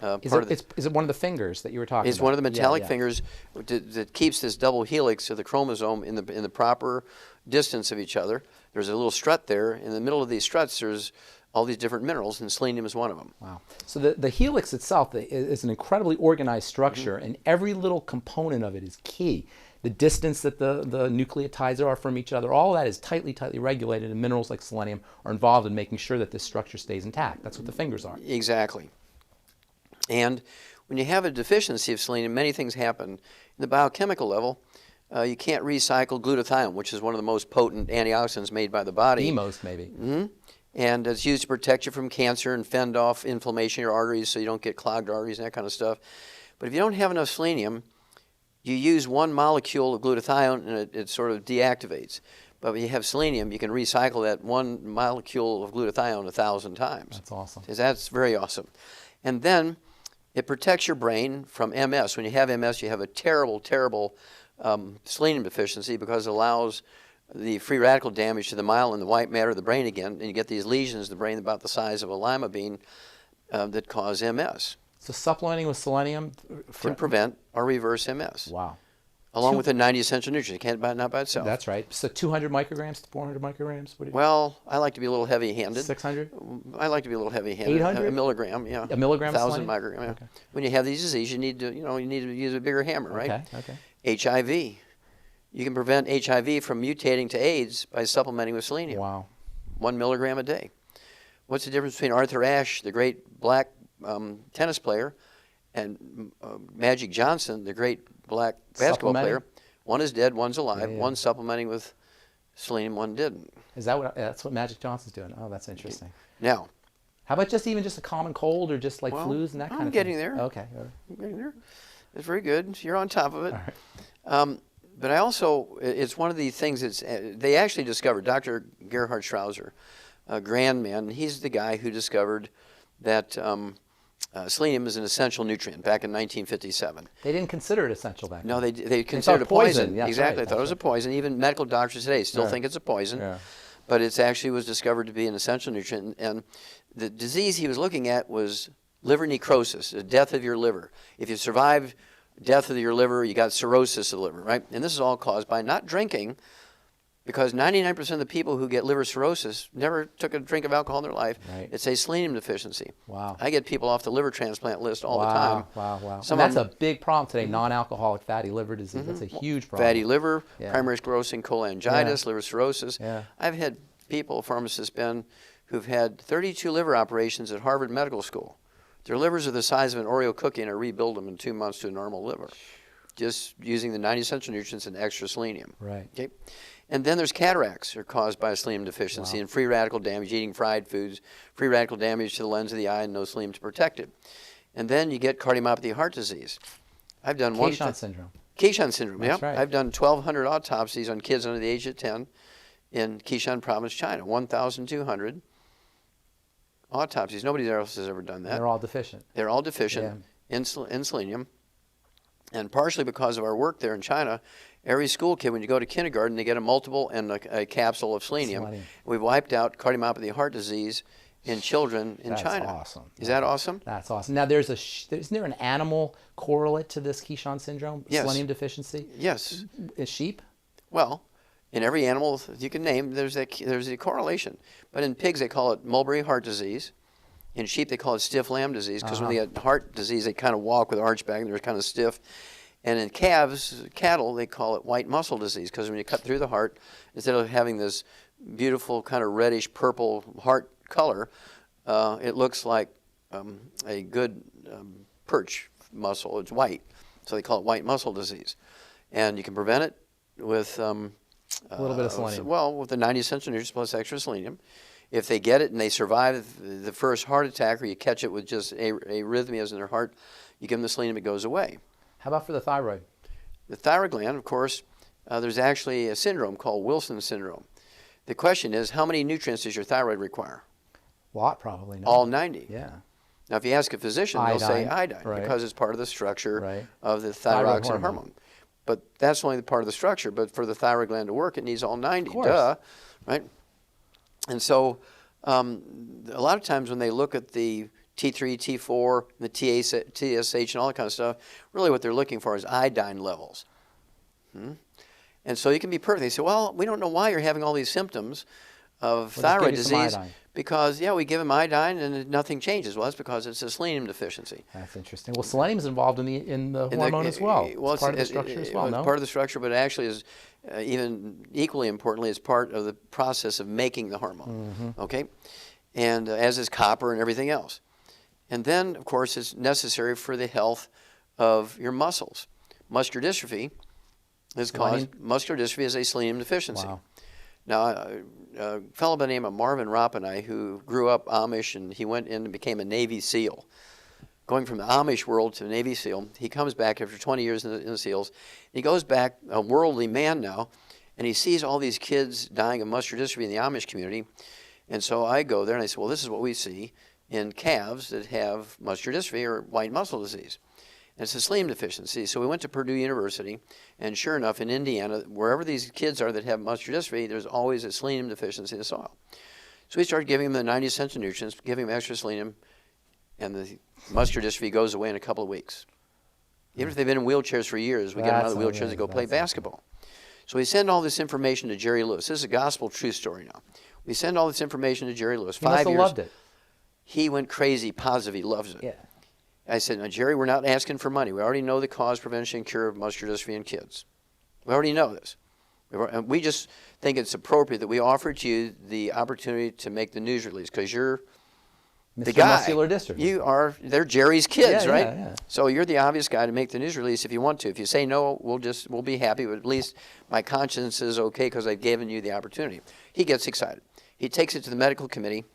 Is it one of the fingers that you were talking about? It's one of the metallic fingers that keeps this double helix of the chromosome in the proper distance of each other. There's a little strut there. In the middle of these struts, there's all these different minerals, and selenium is one of them. Wow. So the helix itself is an incredibly organized structure, and every little component of it is key. The distance that the nucleotides are from each other, all that is tightly regulated, and minerals like selenium are involved in making sure that this structure stays intact. That's what the fingers are. Exactly. And when you have a deficiency of selenium, many things happen. In the biochemical level, you can't recycle glutathione, which is one of the most potent antioxidants made by the body. The most, maybe. And it's used to protect you from cancer and fend off inflammation in your arteries so you don't get clogged arteries and that kind of stuff. But if you don't have enough selenium, you use one molecule of glutathione and it sort of deactivates. But when you have selenium, you can recycle that one molecule of glutathione 1,000 times. That's awesome. That's very awesome. And then it protects your brain from MS. When you have MS, you have a terrible, terrible selenium deficiency, because it allows the free radical damage to the myelin and the white matter of the brain again, and you get these lesions in the brain about the size of a lima bean that cause MS. So supplementing with selenium Can prevent or reverse MS. Wow. Along with the 90 essential nutrients. It can't not by itself. That's right. So 200 micrograms, 400 micrograms? What do you Well, I like to be a little heavy-handed. 600? I like to be a little heavy-handed. 800? A milligram, yeah. A milligram of 1,000 selenium? microgram, yeah. Okay. When you have these diseases, you need to, you need to use a bigger hammer, right? Okay. HIV. You can prevent HIV from mutating to AIDS by supplementing with selenium. Wow. 1 milligram a day. What's the difference between Arthur Ashe, the great black tennis player, and Magic Johnson, the great black basketball player? One is dead, one's alive. Yeah. One's supplementing with selenium, one didn't. Is that what? That's what Magic Johnson's doing. Oh, that's interesting. Now, how about just a common cold or just like flus and that kind of thing? I'm getting there. Okay. I'm getting there. It's very good. You're on top of it. All right. But I also, it's one of the things that's, they actually discovered, Dr. Gerhard Strauser, a grand man, he's the guy who discovered that selenium is an essential nutrient back in 1957. They didn't consider it essential back then. No, they considered it poison. Yeah, exactly. right, They thought it was a poison. Even medical doctors today still think it's a poison. Yeah. But it actually was discovered to be an essential nutrient. And the disease he was looking at was liver necrosis, the death of your liver. If you survived death of your liver, you got cirrhosis of the liver, right? And this is all caused by not drinking, because 99% of the people who get liver cirrhosis never took a drink of alcohol in their life. Right. It's a selenium deficiency. Wow. I get people off the liver transplant list all the time. Wow. And that's a big problem today, non-alcoholic fatty liver disease. That's a huge problem. Fatty liver, Yeah. primary sclerosing cholangitis, Yeah. liver cirrhosis. Yeah. I've had people, pharmacists, Ben, who've had 32 liver operations at Harvard Medical School. Their livers are the size of an Oreo cookie, and I rebuild them in 2 months to a normal liver, just using the 90 essential nutrients and extra selenium. Right. Okay. And then there's cataracts that are caused by selenium deficiency and free radical damage, eating fried foods, free radical damage to the lens of the eye and no selenium to protect it. And then you get cardiomyopathy of heart disease. I've done Keyshawn syndrome. Keyshawn syndrome, That's yeah. right. I've done 1,200 autopsies on kids under the age of 10 in Keyshawn province, China. 1,200 autopsies. Nobody else has ever done that. They're all deficient. They're all deficient in selenium. And partially because of our work there in China, every school kid, when you go to kindergarten, they get a multiple and a capsule of selenium. We've wiped out cardiomyopathy of heart disease in children in China. That's awesome. Is that awesome? That's awesome. Now, isn't there an animal correlate to this Keyshawn syndrome, Yes. selenium deficiency? Yes. Is sheep? Well, in every animal you can name, there's a correlation. But in pigs, they call it mulberry heart disease. In sheep, they call it stiff lamb disease, because when they get heart disease, they kind of walk with arch back and they're kind of stiff. And in cattle, they call it white muscle disease, because when you cut through the heart, instead of having this beautiful kind of reddish purple heart color, it looks like a good perch muscle. It's white, so they call it white muscle disease. And you can prevent it with a little bit of selenium. Well, with the 90 essential nutrients plus extra selenium. If they get it and they survive the first heart attack, or you catch it with just arrhythmias in their heart, you give them the selenium, it goes away. How about for the thyroid? The thyroid gland, of course, there's actually a syndrome called Wilson syndrome. The question is, how many nutrients does your thyroid require? A lot, probably. No. All 90. Yeah. Now, if you ask a physician, they'll say iodine, right. because it's part of the structure Right. of the Thyroid thyroxine hormone. hormone. But that's only the part of the structure. But for the thyroid gland to work, it needs all 90. Of course. Duh, right? And so a lot of times when they look at the T3, T4, the TSH, and all that kind of stuff, really what they're looking for is iodine levels. And so you can be perfect. They say, well, we don't know why you're having all these symptoms of thyroid disease, because, we give them iodine and nothing changes. Well, that's because it's a selenium deficiency. That's interesting. Well, selenium is involved in the hormone as well. It's part of the structure as well, no? Part of the structure, but it actually is even equally importantly, is part of the process of making the hormone. Okay? And as is copper and everything else. And then, of course, it's necessary for the health of your muscles. Muscular dystrophy is a selenium deficiency. Wow. Now, a fellow by the name of Marvin Rappenay, who grew up Amish, and he went in and became a Navy SEAL. Going from the Amish world to Navy SEAL, he comes back after 20 years in the SEALs. He goes back, a worldly man now, and he sees all these kids dying of muscular dystrophy in the Amish community. And so I go there and I say, well, this is what we see in calves that have muscular dystrophy or white muscle disease. And it's a selenium deficiency. So we went to Purdue University, and sure enough, in Indiana, wherever these kids are that have muscular dystrophy, there's always a selenium deficiency in the soil. So we started giving them the 90 essential nutrients, giving them extra selenium, and the muscular dystrophy goes away in a couple of weeks. Even if they've been in wheelchairs for years, we get them out of the wheelchairs to go play basketball. So we send all this information to Jerry Lewis. This is a gospel true story now. We send all this information to Jerry Lewis. He must have loved it. He went crazy, positive. He loves it. Yeah. I said, now, Jerry, we're not asking for money. We already know the cause, prevention, and cure of muscular dystrophy in kids. We already know this. We just think it's appropriate that we offer to you the opportunity to make the news release because you're the guy. Muscular dystrophy. They're Jerry's kids, right? Yeah. So you're the obvious guy to make the news release if you want to. If you say no, we'll be happy, but at least my conscience is okay because I've given you the opportunity. He gets excited. He takes it to the medical committee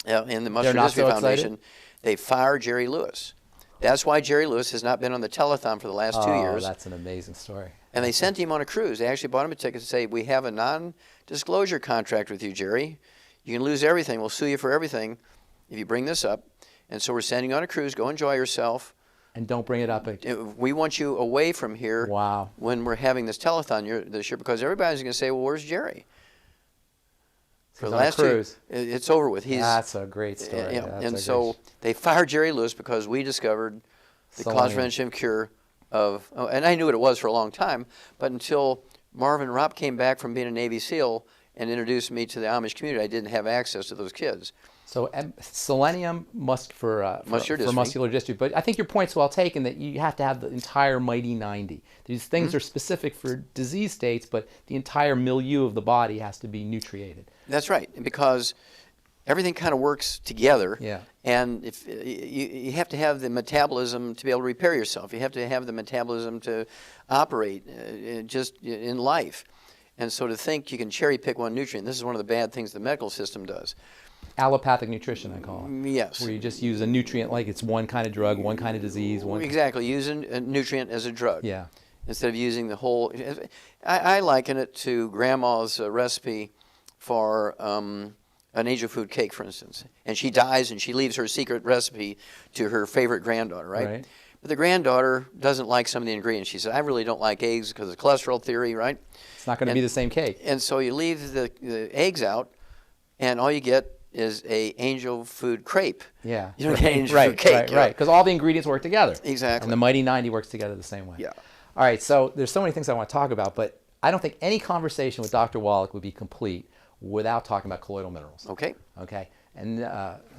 in the Muscular Dystrophy Foundation. They fire Jerry Lewis. That's why Jerry Lewis has not been on the telethon for the last 2 years. Oh, that's an amazing story. And they sent him on a cruise. They actually bought him a ticket to say, we have a non-disclosure contract with you, Jerry. You can lose everything. We'll sue you for everything if you bring this up. And so we're sending you on a cruise. Go enjoy yourself. And don't bring it up again. We want you away from here when we're having this telethon this year because everybody's going to say, well, where's Jerry? For the last cruise. It's over with. That's a great story. And so they fired Jerry Lewis because we discovered the cause, prevention, cure of, and I knew what it was for a long time, but until Marvin Ropp came back from being a Navy SEAL and introduced me to the Amish community, I didn't have access to those kids. So selenium for muscular dystrophy. But I think your point's well taken that you have to have the entire mighty 90. These things are specific for disease states, but the entire milieu of the body has to be nutriated. That's right, because everything kind of works together. Yeah. And if you have to have the metabolism to be able to repair yourself. You have to have the metabolism to operate just in life. And so to think you can cherry pick one nutrient, this is one of the bad things the medical system does. Allopathic nutrition, I call it. Yes. Where you just use a nutrient like it's one kind of drug, one kind of disease. Exactly, using a nutrient as a drug. Yeah. Instead of using the whole. I liken it to Grandma's recipe for an angel food cake, for instance. And she dies and she leaves her secret recipe to her favorite granddaughter, right? But the granddaughter doesn't like some of the ingredients. She said, I really don't like eggs because of cholesterol theory, right? It's not going to be the same cake. And so you leave the eggs out, and all you get is a angel food crepe. Yeah. You don't get angel food cake. Right, because all the ingredients work together. Exactly. And the mighty 90 works together the same way. Yeah. All right, so there's so many things I want to talk about, but I don't think any conversation with Dr. Wallach would be complete without talking about colloidal minerals. Okay. Okay. And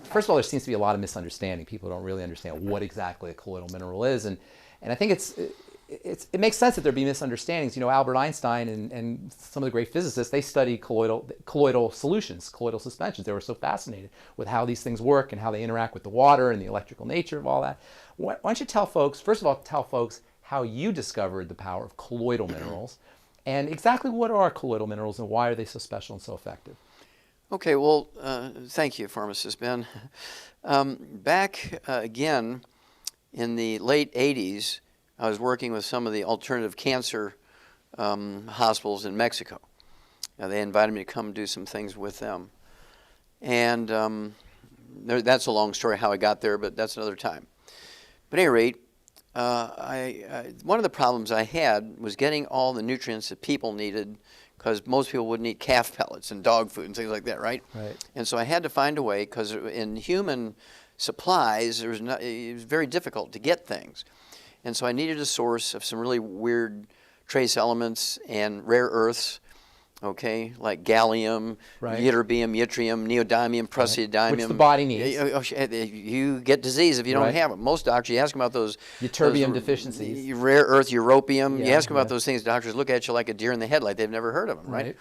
first of all, there seems to be a lot of misunderstanding. People don't really understand what exactly a colloidal mineral is, and I think it makes sense that there be misunderstandings. You know, Albert Einstein and some of the great physicists, they studied colloidal solutions, colloidal suspensions. They were so fascinated with how these things work and how they interact with the water and the electrical nature of all that. Why don't you tell folks, first of all, how you discovered the power of colloidal minerals and exactly what are colloidal minerals and why are they so special and so effective? Okay, well, thank you, pharmacist Ben. Back again in the late 80s, I was working with some of the alternative cancer hospitals in Mexico. They invited me to come do some things with them. And that's a long story how I got there, but that's another time. But at any rate, one of the problems I had was getting all the nutrients that people needed because most people wouldn't eat calf pellets and dog food and things like that, right? Right. And so I had to find a way because in human supplies, it was very difficult to get things. And so I needed a source of some really weird trace elements and rare earths, okay, like gallium, ytterbium, yttrium, neodymium, praseodymium. Which the body needs. You get disease if you don't have them. Most doctors, you ask them about those ytterbium deficiencies. Rare earth, europium. You ask them about those things, doctors look at you like a deer in the headlight. They've never heard of them, right?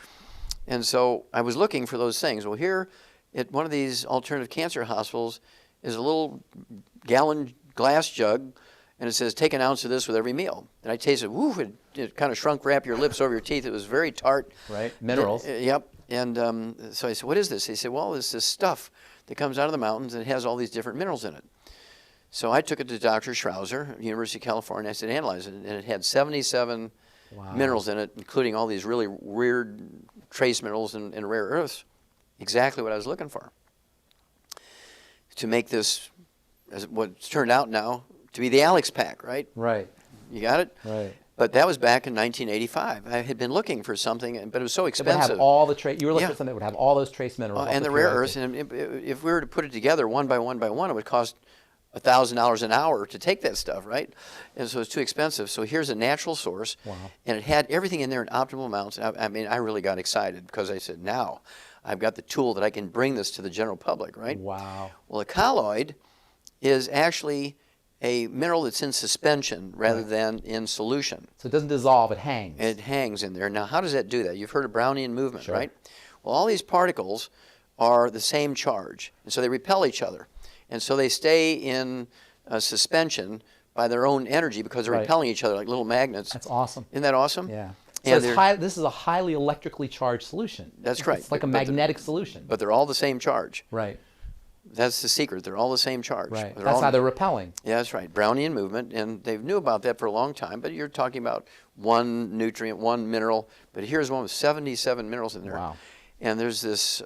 And so I was looking for those things. Well, here at one of these alternative cancer hospitals is a little gallon glass jug, and it says, take an ounce of this with every meal. And I tasted, woo, it kind of shrunk wrap your lips over your teeth. It was very tart. Right, minerals. Yep. And so I said, what is this? He said, well, it's this stuff that comes out of the mountains and it has all these different minerals in it. So I took it to Dr. Schrauzer, University of California. I said, analyze it. And it had 77 minerals in it, including all these really weird trace minerals and rare earths. Exactly what I was looking for. To make this, as what's turned out now, to be the Alex pack, right? Right. You got it? Right. But that was back in 1985. I had been looking for something, but it was so expensive. It would have all the you were looking for something that would have all those trace minerals. And the rare earths. And if we were to put it together one by one by one, it would cost $1,000 an hour to take that stuff, right? And so it's too expensive. So here's a natural source, Wow. and it had everything in there in optimal amounts. I mean, I really got excited because I said, now I've got the tool that I can bring this to the general public, right? Wow. Well, a colloid is actually a mineral that's in suspension rather than in solution. So it doesn't dissolve, it hangs. It hangs in there. Now, how does that do that? You've heard of Brownian movement, Sure. right? Well, all these particles are the same charge, and so they repel each other. And so they stay in suspension by their own energy because they're Right. repelling each other like little magnets. That's awesome. Isn't that awesome? Yeah. And So this is a highly electrically charged solution. That's right. It's like a But magnetic solution. But they're all the same charge. Right. That's the secret. They're all the same charge. Right. They're That's all, how they're repelling. Yeah, that's right. Brownian movement, and they knew about that for a long time, but you're talking about one nutrient, one mineral, but here's one with 77 minerals in there. Wow. And there's this,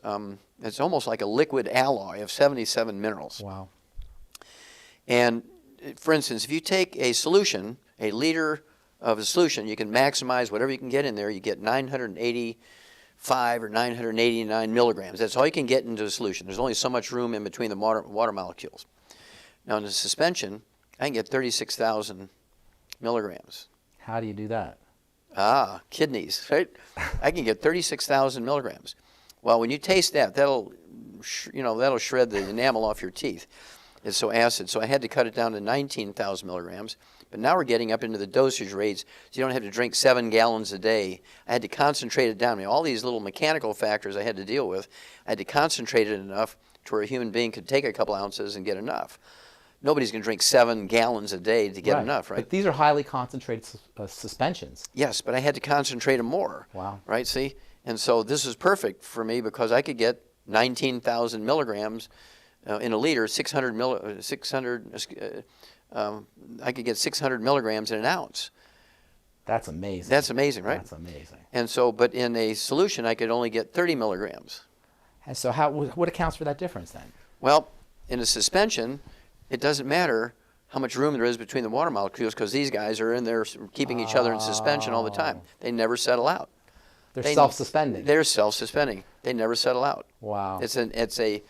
it's almost like a liquid alloy of 77 minerals. Wow. And for instance, if you take a solution, a liter of a solution, you can maximize whatever you can get in there. You get 985 or 989 milligrams. That's all you can get into a solution. There's only so much room in between the water molecules. Now in the suspension, I can get 36,000 milligrams. How do you do that? Ah, kidneys, right? I can get 36,000 milligrams. Well, when you taste that, that'll shred the enamel off your teeth. It's so acid. So I had to cut it down to 19,000 milligrams. But now we're getting up into the dosage rates, so you don't have to drink 7 gallons a day. I had to concentrate it down. I mean, all these little mechanical factors I had to deal with, I had to concentrate it enough to where a human being could take a couple ounces and get enough. Nobody's going to drink 7 gallons a day to get enough, right? But these are highly concentrated suspensions. Yes, but I had to concentrate them more. Wow. Right, see? And so this is perfect for me because I could get 19,000 milligrams in a liter, I could get 600 milligrams in an ounce. That's amazing. That's amazing, right? That's amazing. And so, but in a solution, I could only get 30 milligrams. And so what accounts for that difference then? Well, in a suspension, it doesn't matter how much room there is between the water molecules because these guys are in there keeping each other in suspension all the time. They never settle out. They're self-suspending. They're self-suspending. They never settle out. Wow. It's a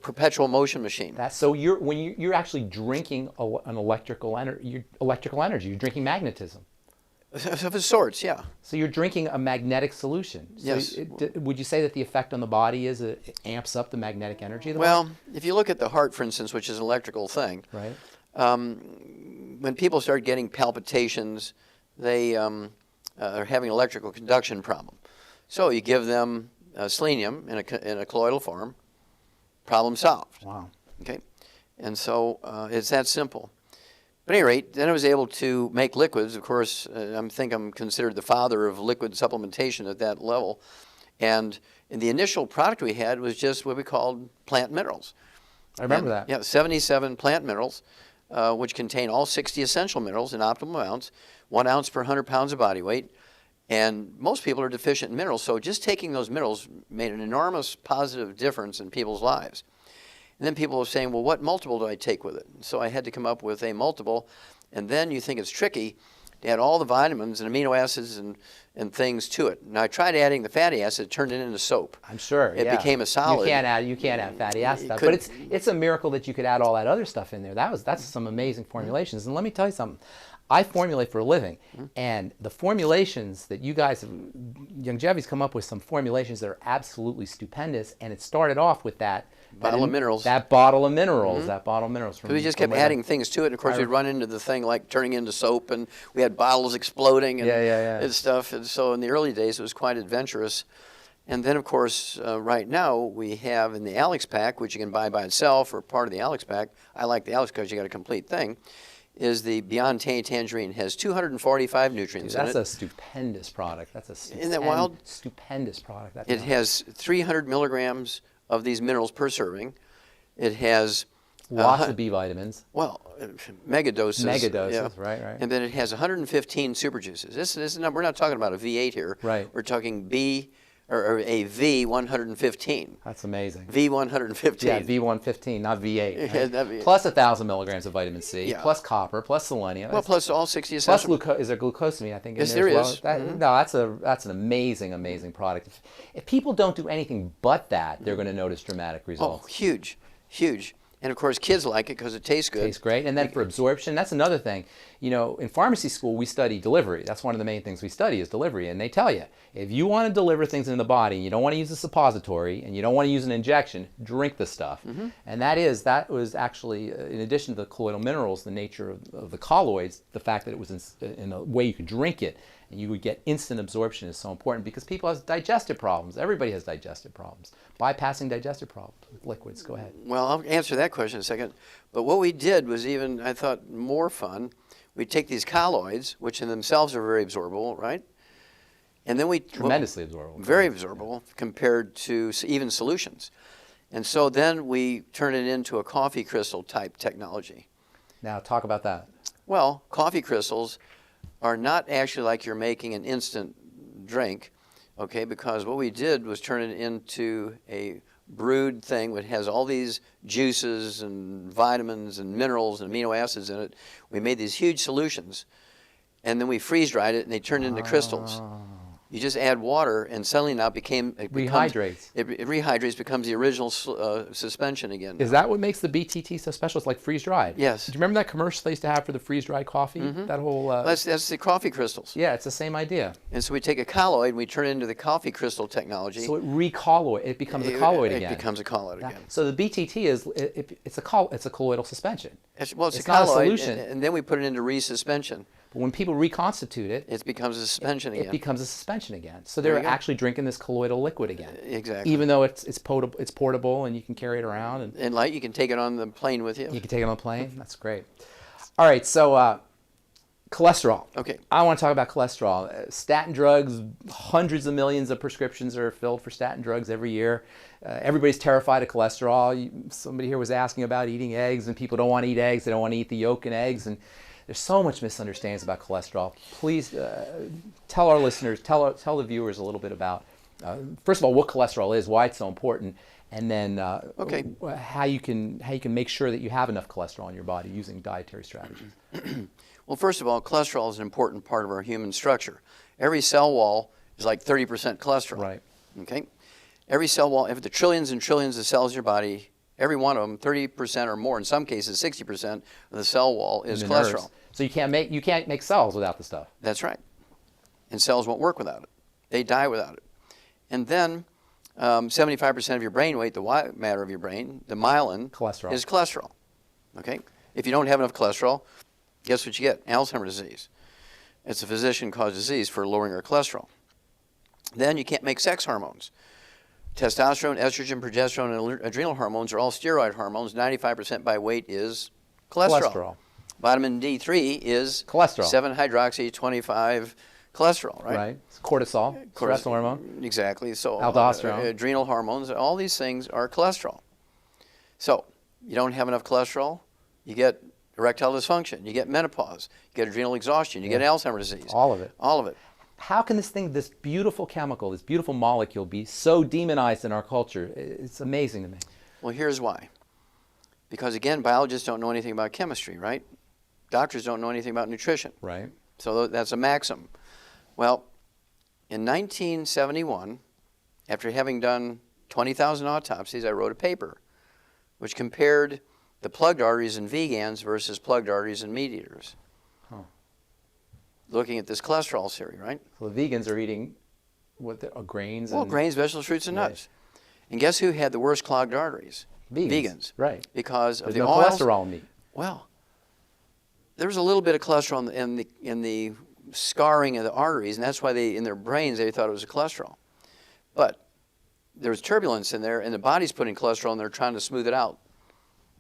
perpetual motion machine. So when you're actually drinking an electrical energy, you're drinking magnetism. Of sorts, yeah. So you're drinking a magnetic solution. So Yes. Would you say that the effect on the body is it amps up the magnetic energy of the body? Well, if you look at the heart, for instance, which is an electrical thing, Right. When people start getting palpitations, they are having an electrical conduction problem. So you give them selenium in a colloidal form, problem solved. Wow. Okay, and so it's that simple. But at any rate, then I was able to make liquids. Of course, I think I'm considered the father of liquid supplementation at that level. And the initial product we had was just what we called plant minerals. I remember that. Yeah, 77 plant minerals, which contain all 60 essential minerals in optimal amounts, 1 ounce per 100 pounds of body weight. And most people are deficient in minerals, so just taking those minerals made an enormous positive difference in people's lives. And then people were saying, well, what multiple do I take with it? So I had to come up with a multiple, and then you think it's tricky to add all the vitamins and amino acids and things to it. Now I tried adding the fatty acid, turned it into soap. I'm sure. It became a solid. You can't add fatty acid stuff, but it's a miracle that you could add all that other stuff in there. That's some amazing formulations. And let me tell you something. I formulate for a living, and the formulations that you guys, Youngevity's come up with some formulations that are absolutely stupendous, and it started off with that bottle of minerals. That bottle of minerals. That bottle of minerals. So we just kept adding things to it, and of course we'd run into the thing like turning into soap, and we had bottles exploding and stuff. And so in the early days it was quite adventurous. And then of course right now we have in the Alex pack, which you can buy by itself or part of the Alex pack. I like the Alex because you got a complete thing. Is the Beyond Tangerine. Has 245 nutrients in it. That's a stupendous product. Isn't that wild? Stupendous product. It has 300 milligrams of these minerals per serving. It has lots of B vitamins. Well, mega doses. Mega doses, yeah. right. And then it has we're not talking about a V8 here. Right. We're talking or a V115. That's amazing. V115. Yeah, V115, not V8. Right? Yeah, not V8. Plus 1,000 milligrams of vitamin C, plus copper, plus selenium. Well, plus all 60 essential. Plus is there glucosamine, I think, in yes, there there as is. well? No, that's an amazing, amazing product. If people don't do anything but that, they're going to notice dramatic results. Oh, huge, huge. And of course, kids like it because it tastes good. Tastes great. And then for absorption, that's another thing. You know, in pharmacy school, we study delivery. That's one of the main things we study is delivery. And they tell you, if you want to deliver things into the body, and you don't want to use a suppository, and you don't want to use an injection, drink the stuff. And that was actually, in addition to the colloidal minerals, the nature of the colloids, the fact that it was in a way you could drink it, and you would get instant absorption is so important because people have digestive problems. Everybody has digestive problems. Bypassing digestive problems with liquids. Go ahead. Well, I'll answer that question in a second. But what we did was even, I thought, more fun. We take these colloids, which in themselves are very absorbable, right? And then we... Tremendously absorbable. Very absorbable compared to even solutions. And so then we turn it into a coffee crystal type technology. Now, talk about that. Well, coffee crystals are not actually like you're making an instant drink, okay, because what we did was turn it into a brewed thing that has all these juices and vitamins and minerals and amino acids in it. We made these huge solutions, and then we freeze-dried it, and they turned into crystals. You just add water, and suddenly now it rehydrates. It rehydrates, becomes the original suspension again. Is that what makes the BTT so special? It's like freeze-dried. Yes. Do you remember that commercial they used to have for the freeze-dried coffee? That whole... That's the coffee crystals. Yeah, it's the same idea. And so we take a colloid, and we turn it into the coffee crystal technology. So it becomes a colloid again. It becomes a colloid again. So the BTT is it's a colloidal suspension. It's not a colloid, a solution. and then we put it into resuspension. But when people reconstitute it, it becomes a suspension again. It becomes a suspension again. So they're actually drinking this colloidal liquid again. Exactly. Even though it's portable and you can carry it around. And light, you can take it on the plane with you. You can take it on the plane. That's great. All right, so cholesterol. Okay. I want to talk about cholesterol. Statin drugs, hundreds of millions of prescriptions are filled for statin drugs every year. Everybody's terrified of cholesterol. Somebody here was asking about eating eggs, and people don't want to eat eggs. They don't want to eat the yolk in eggs. And there's so much misunderstandings about cholesterol. Please tell our listeners, tell the viewers a little bit about, first of all, what cholesterol is, why it's so important, and then how you can make sure that you have enough cholesterol in your body using dietary strategies. Well, first of all, cholesterol is an important part of our human structure. Every cell wall is like 30% cholesterol. Right. Okay. Every cell wall, if the trillions and trillions of cells in your body, every one of them, 30% or more, in some cases 60% of the cell wall is cholesterol. Nerves. So you can't make cells without the stuff. That's right. And cells won't work without it. They die without it. And then 75% of your brain weight, the white matter of your brain, the myelin, is cholesterol. Okay? If you don't have enough cholesterol, guess what you get? Alzheimer's disease. It's a physician-caused disease for lowering our cholesterol. Then you can't make sex hormones. Testosterone, estrogen, progesterone, and adrenal hormones are all steroid hormones. 95% by weight is cholesterol. Vitamin D3 is cholesterol. 7-hydroxy-25 cholesterol, right? Right. It's cortisol, stress hormone. Exactly. So aldosterone. Adrenal hormones, all these things are cholesterol. So you don't have enough cholesterol, you get erectile dysfunction, you get menopause, you get adrenal exhaustion, you get Alzheimer's disease. All of it. All of it. How can this beautiful chemical, this beautiful molecule be so demonized in our culture? It's amazing to me. Well, here's why. Because again, biologists don't know anything about chemistry, right? Doctors don't know anything about nutrition. Right. So that's a maxim. Well, in 1971, after having done 20,000 autopsies, I wrote a paper which compared the plugged arteries in vegans versus plugged arteries in meat eaters. Huh. Looking at this cholesterol theory, right? So the vegans are eating grains? Well, grains, vegetables, fruits, and nuts. And guess who had the worst clogged arteries? Vegans. Right. Because of There's the no oils. cholesterol in meat. Well, there was a little bit of cholesterol in the scarring of the arteries, and that's why in their brains they thought it was a cholesterol. But there was turbulence in there, and the body's putting cholesterol in there trying to smooth it out.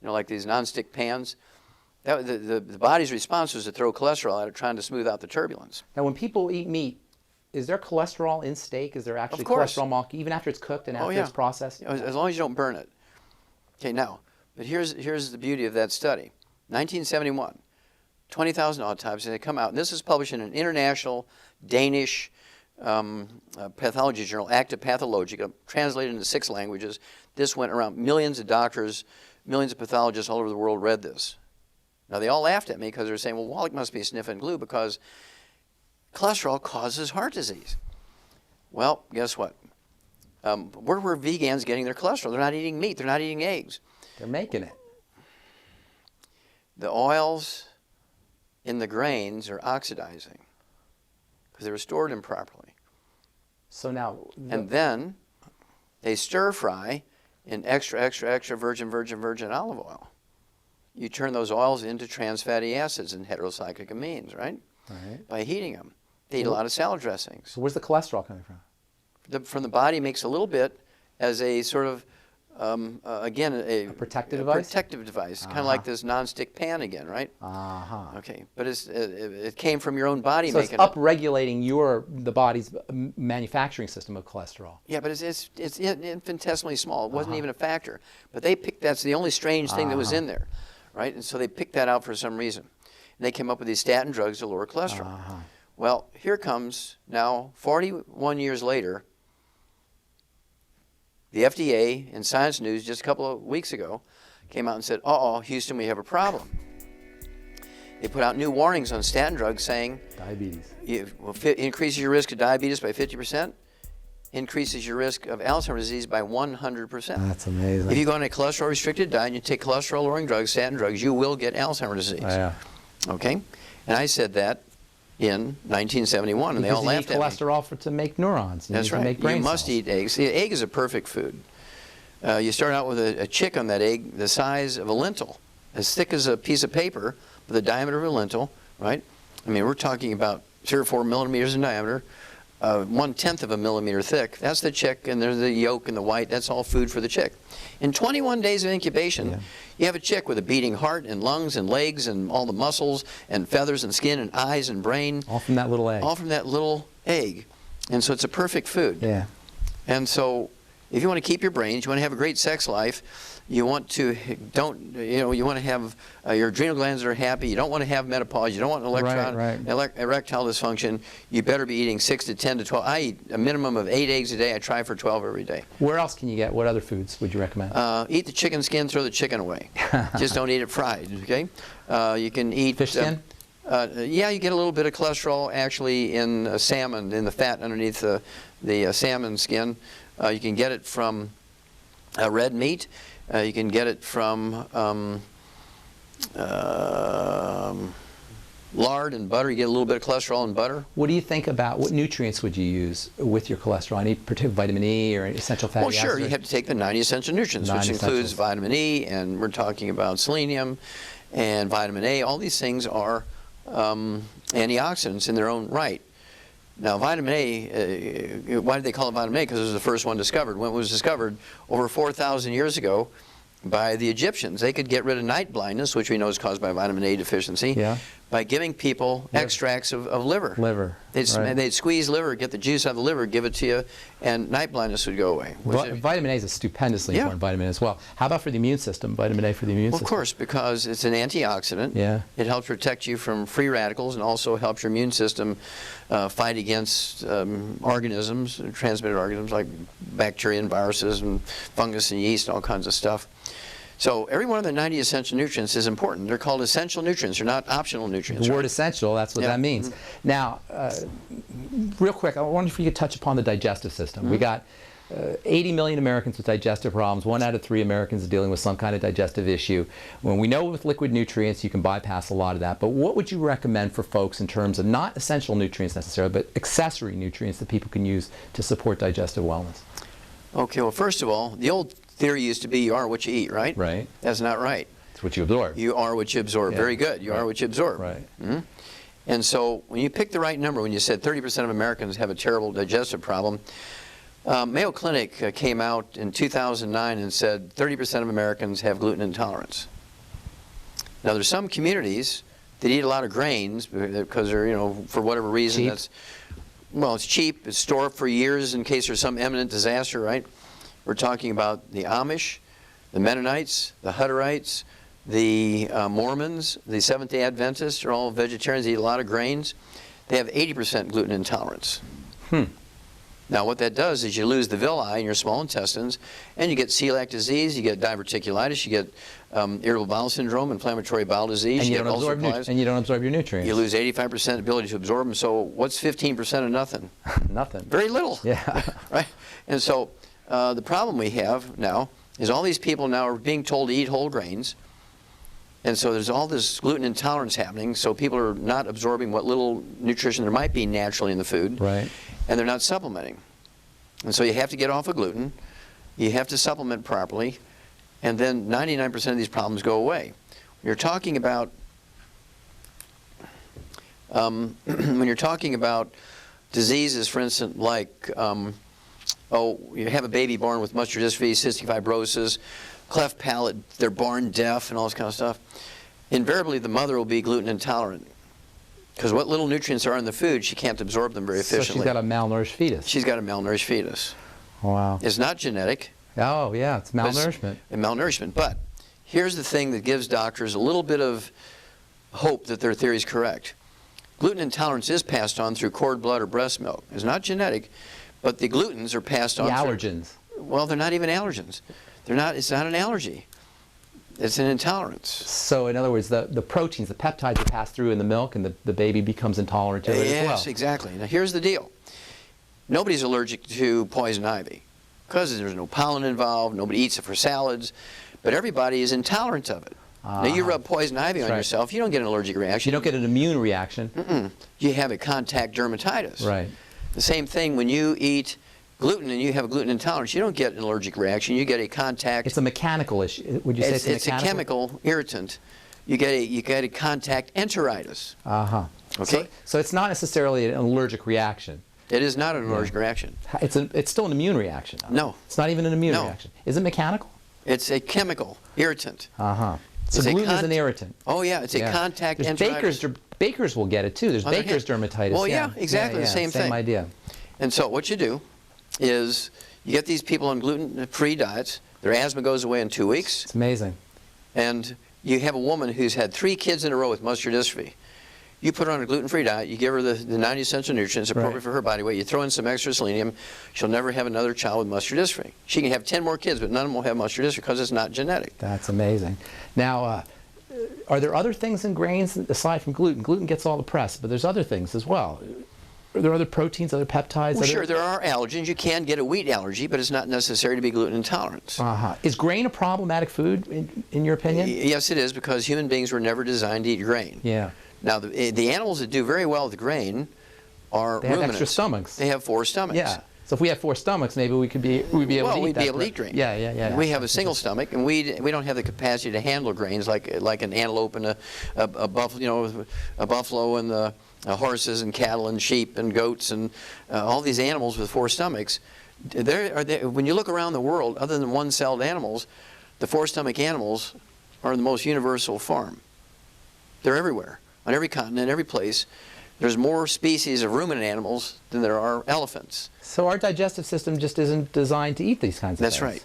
You know, like these nonstick pans. The body's response was to throw cholesterol at it, trying to smooth out the turbulence. Now, when people eat meat, is there cholesterol in steak? Is there actually cholesterol molecule, even after it's cooked and after it's processed? As long as you don't burn it. Okay, now, but here's the beauty of that study. 1971, 20,000 autopsies, they come out, and this is published in an international Danish pathology journal, Acta Pathologica, translated into 6 languages. This went around. Millions of doctors, millions of pathologists all over the world read this. Now, they all laughed at me because they were saying, well, Wallach must be sniffing glue because cholesterol causes heart disease. Well, guess what? Where were vegans getting their cholesterol? They're not eating meat. They're not eating eggs. They're making it. the oils in the grains are oxidizing because they were stored improperly. So now, And then they stir fry in extra, extra, extra virgin olive oil. You turn those oils into trans fatty acids and heterocyclic amines, right? right. By heating them. They eat a lot of salad dressings. So where's the cholesterol coming from? From the body makes a little bit as a sort of, again, A protective device? Protective device, kind of like this nonstick pan again, right? Okay, but it came from your own body so making it's upregulating the body's manufacturing system of cholesterol. Yeah, but it's infinitesimally small. It wasn't even a factor. But they picked, that's the only strange thing that was in there, right? And so they picked that out for some reason. And they came up with these statin drugs to lower cholesterol. Well, here comes now, 41 years later, the FDA in Science News just a couple of weeks ago came out and said, uh-oh, Houston, we have a problem. They put out new warnings on statin drugs saying Diabetes. Increases your risk of diabetes by 50%, increases your risk of Alzheimer's disease by 100%. That's amazing. If you go on a cholesterol-restricted diet and you take cholesterol-lowering drugs, statin drugs, you will get Alzheimer's disease. Yeah. Okay? And I said that in 1971, and they all laughed at me. You need cholesterol to make neurons. That's right. You must eat eggs. See, egg is a perfect food. You start out with a chick on that egg the size of a lentil, as thick as a piece of paper, with the diameter of a lentil, right? I mean, we're talking about 3 or 4 millimeters in diameter, 1/10 of a millimeter thick. That's the chick, and there's the yolk and the white. That's all food for the chick. In 21 days of incubation, you have a chick with a beating heart and lungs and legs and all the muscles and feathers and skin and eyes and brain. All from that little egg. All from that little egg. And so it's a perfect food. Yeah. And so if you want to keep your brains, you want to have a great sex life, you want to you want to have your adrenal glands are happy, you don't want to have menopause, you don't want erectile dysfunction, you better be eating 6 to 10 to 12. I eat a minimum of 8 eggs a day. I try for 12 every day. Where else can you get, what other foods would you recommend? Eat the chicken skin, throw the chicken away. Just don't eat it fried, okay? You can eat fish skin? Yeah, you get a little bit of cholesterol actually in salmon, in the fat underneath the salmon skin. You can get it from red meat. You can get it from lard and butter. You get a little bit of cholesterol in butter. What do you think about, what nutrients would you use with your cholesterol? Any particular vitamin E or essential fatty acids? Well, sure. You have to take the 90 essential nutrients, which includes vitamin E, and we're talking about selenium and vitamin A. All these things are antioxidants in their own right. Now, vitamin A, why did they call it vitamin A? Because it was the first one discovered. When it was discovered over 4,000 years ago by the Egyptians, they could get rid of night blindness, which we know is caused by vitamin A deficiency, by giving people extracts of liver. They'd squeeze liver, get the juice out of the liver, give it to you, and night blindness would go away. Vitamin A is a stupendously important vitamin as well. How about for the immune system, vitamin A for the immune system? Of course, because it's an antioxidant. It helps protect you from free radicals and also helps your immune system fight against organisms, transmitted organisms like bacteria and viruses and fungus and yeast and all kinds of stuff. So every one of the 90 essential nutrients is important. They're called essential nutrients. They're not optional nutrients. The word essential, that's what that means. Now, real quick, I wonder if you could touch upon the digestive system. We got 80 million Americans with digestive problems. 1 out of 3 Americans is dealing with some kind of digestive issue. When we know with liquid nutrients you can bypass a lot of that, but what would you recommend for folks in terms of not essential nutrients necessarily, but accessory nutrients that people can use to support digestive wellness? Okay, well, first of all, the old theory used to be you are what you eat, right? Right. That's not right. It's what you absorb. You are what you absorb. Very good. You are what you absorb. Right. And so when you pick the right number, when you said 30% of Americans have a terrible digestive problem, Mayo Clinic came out in 2009 and said 30% of Americans have gluten intolerance. Now there's some communities that eat a lot of grains because they're, for whatever reason, cheap. It's cheap. It's stored for years in case there's some imminent disaster, right? We're talking about the Amish, the Mennonites, the Hutterites, the Mormons, the Seventh-day Adventists are all vegetarians, they eat a lot of grains. They have 80% gluten intolerance. Now what that does is you lose the villi in your small intestines, and you get celiac disease, you get diverticulitis, you get irritable bowel syndrome, inflammatory bowel disease, and you get ulcer colitis. And you don't absorb your nutrients. You lose 85% ability to absorb them, so what's 15% of nothing? Nothing. Very little. Yeah. Right? And so the problem we have now is all these people now are being told to eat whole grains, And so there's all this gluten intolerance happening, so people are not absorbing what little nutrition there might be naturally in the food, Right. and they're not supplementing. And so you have to get off of gluten, you have to supplement properly, and then 99% of these problems go away. When you're talking about diseases, for instance, like you have a baby born with muscular dystrophy, cystic fibrosis, cleft palate, they're born deaf, and all this kind of stuff. Invariably, the mother will be gluten intolerant because what little nutrients are in the food, she can't absorb them very efficiently. So she's got a malnourished fetus. She's got a malnourished fetus. Wow. It's not genetic. Oh, yeah, it's malnourishment. It's malnourishment. But here's the thing that gives doctors a little bit of hope that their theory is correct. Gluten intolerance is passed on through cord blood or breast milk. It's not genetic, but the glutens are passed on. The allergens. Well, they're not even allergens. It's not an allergy. It's an intolerance. So in other words, the proteins, the peptides are passed through in the milk, and the baby becomes intolerant to it as well. Yes, exactly. Now here's the deal. Nobody's allergic to poison ivy because there's no pollen involved, nobody eats it for salads, but everybody is intolerant of it. Now you rub poison ivy on yourself, you don't get an allergic reaction. You don't get an immune reaction. You have a contact dermatitis. Right. The same thing when you eat gluten and you have a gluten intolerance, you don't get an allergic reaction, you get a contact. It's a mechanical issue. Would you say it's a chemical irritant. You get a contact enteritis. Okay? So it's not necessarily an allergic reaction. It is not an allergic reaction. It's still an immune reaction. No. It's not even an immune reaction. Is it mechanical? It's a chemical irritant. So gluten is an irritant. Oh yeah, it's a contact enteritis. Bakers will get it too. There's baker's dermatitis. Well, yeah, exactly the same thing. Same idea. And so what you do is you get these people on gluten-free diets. Their asthma goes away in 2 weeks. It's amazing. And you have a woman who's had 3 kids in a row with muscular dystrophy. You put her on a gluten-free diet, you give her the 90 essential nutrients appropriate for her body weight, you throw in some extra selenium, she'll never have another child with muscular dystrophy. She can have 10 more kids, but none of them will have muscular dystrophy because it's not genetic. That's amazing. Now, are there other things in grains aside from gluten? Gluten gets all the press, but there's other things as well. Are there other proteins, other peptides? Well, sure, there are allergens. You can get a wheat allergy, but it's not necessary to be gluten intolerant. Is grain a problematic food, in your opinion? Yes, it is, because human beings were never designed to eat grain. Yeah. Now, the animals that do very well with grain are They have ruminants. extra stomachs. They have 4 stomachs. Yeah. So if we have 4 stomachs, maybe we'd be able to eat that. Well, we'd be able to eat grain. Yeah. We have a single stomach, and we don't have the capacity to handle grains like an antelope and a buffalo and the horses and cattle and sheep and goats and all these animals with 4 stomachs. When you look around the world, other than one-celled animals, the 4-stomach animals are the most universal form. They're everywhere, on every continent, every place. There's more species of ruminant animals than there are elephants. So our digestive system just isn't designed to eat these kinds of things. That's right.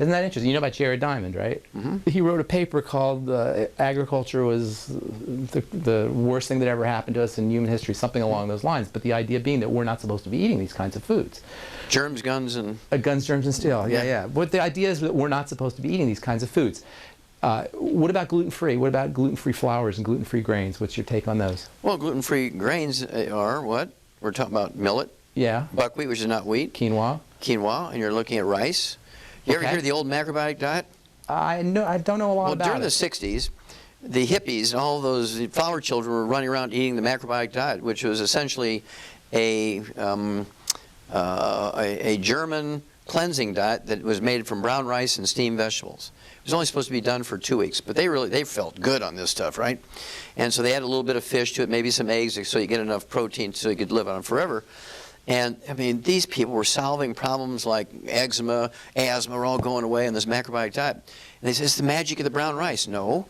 Isn't that interesting? You know about Jared Diamond, right? He wrote a paper called Agriculture was the worst thing that ever happened to us in human history, something along those lines. But the idea being that we're not supposed to be eating these kinds of foods. Germs, guns, and... guns, germs, and steel. Yeah. But the idea is that we're not supposed to be eating these kinds of foods. What about gluten-free? What about gluten-free flours and gluten-free grains? What's your take on those? Well, gluten-free grains are what? We're talking about millet. Yeah. Buckwheat, which is not wheat. Quinoa. Quinoa, and you're looking at rice. You ever hear of the old macrobiotic diet? I don't know a lot about it. Well, during the 60s, the hippies, all those flower children were running around eating the macrobiotic diet, which was essentially a German cleansing diet that was made from brown rice and steamed vegetables. It was only supposed to be done for 2 weeks, but they felt good on this stuff, right? And so they added a little bit of fish to it, maybe some eggs, so you get enough protein so you could live on it forever. And, I mean, these people were solving problems like eczema, asthma, were all going away on this macrobiotic diet. And they said, it's the magic of the brown rice. No.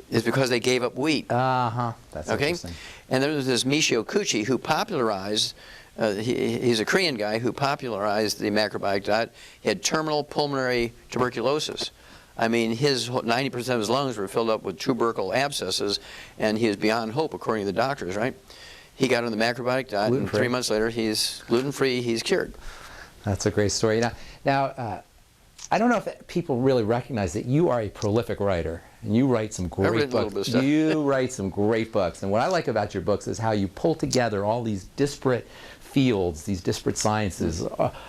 It's because they gave up wheat. That's interesting. And there was this Michio Kuchi who popularized, he's a Korean guy who popularized the macrobiotic diet. He had terminal pulmonary tuberculosis. I mean, 90% of his lungs were filled up with tubercle abscesses, and he was beyond hope, according to the doctors, right? He got on the macrobiotic diet, and 3 months later, he's gluten-free, he's cured. That's a great story. Now, I don't know if people really recognize that you are a prolific writer. and you write some I've great written a little bit books. of stuff. You write some great books. And what I like about your books is how you pull together all these disparate fields, these disparate sciences,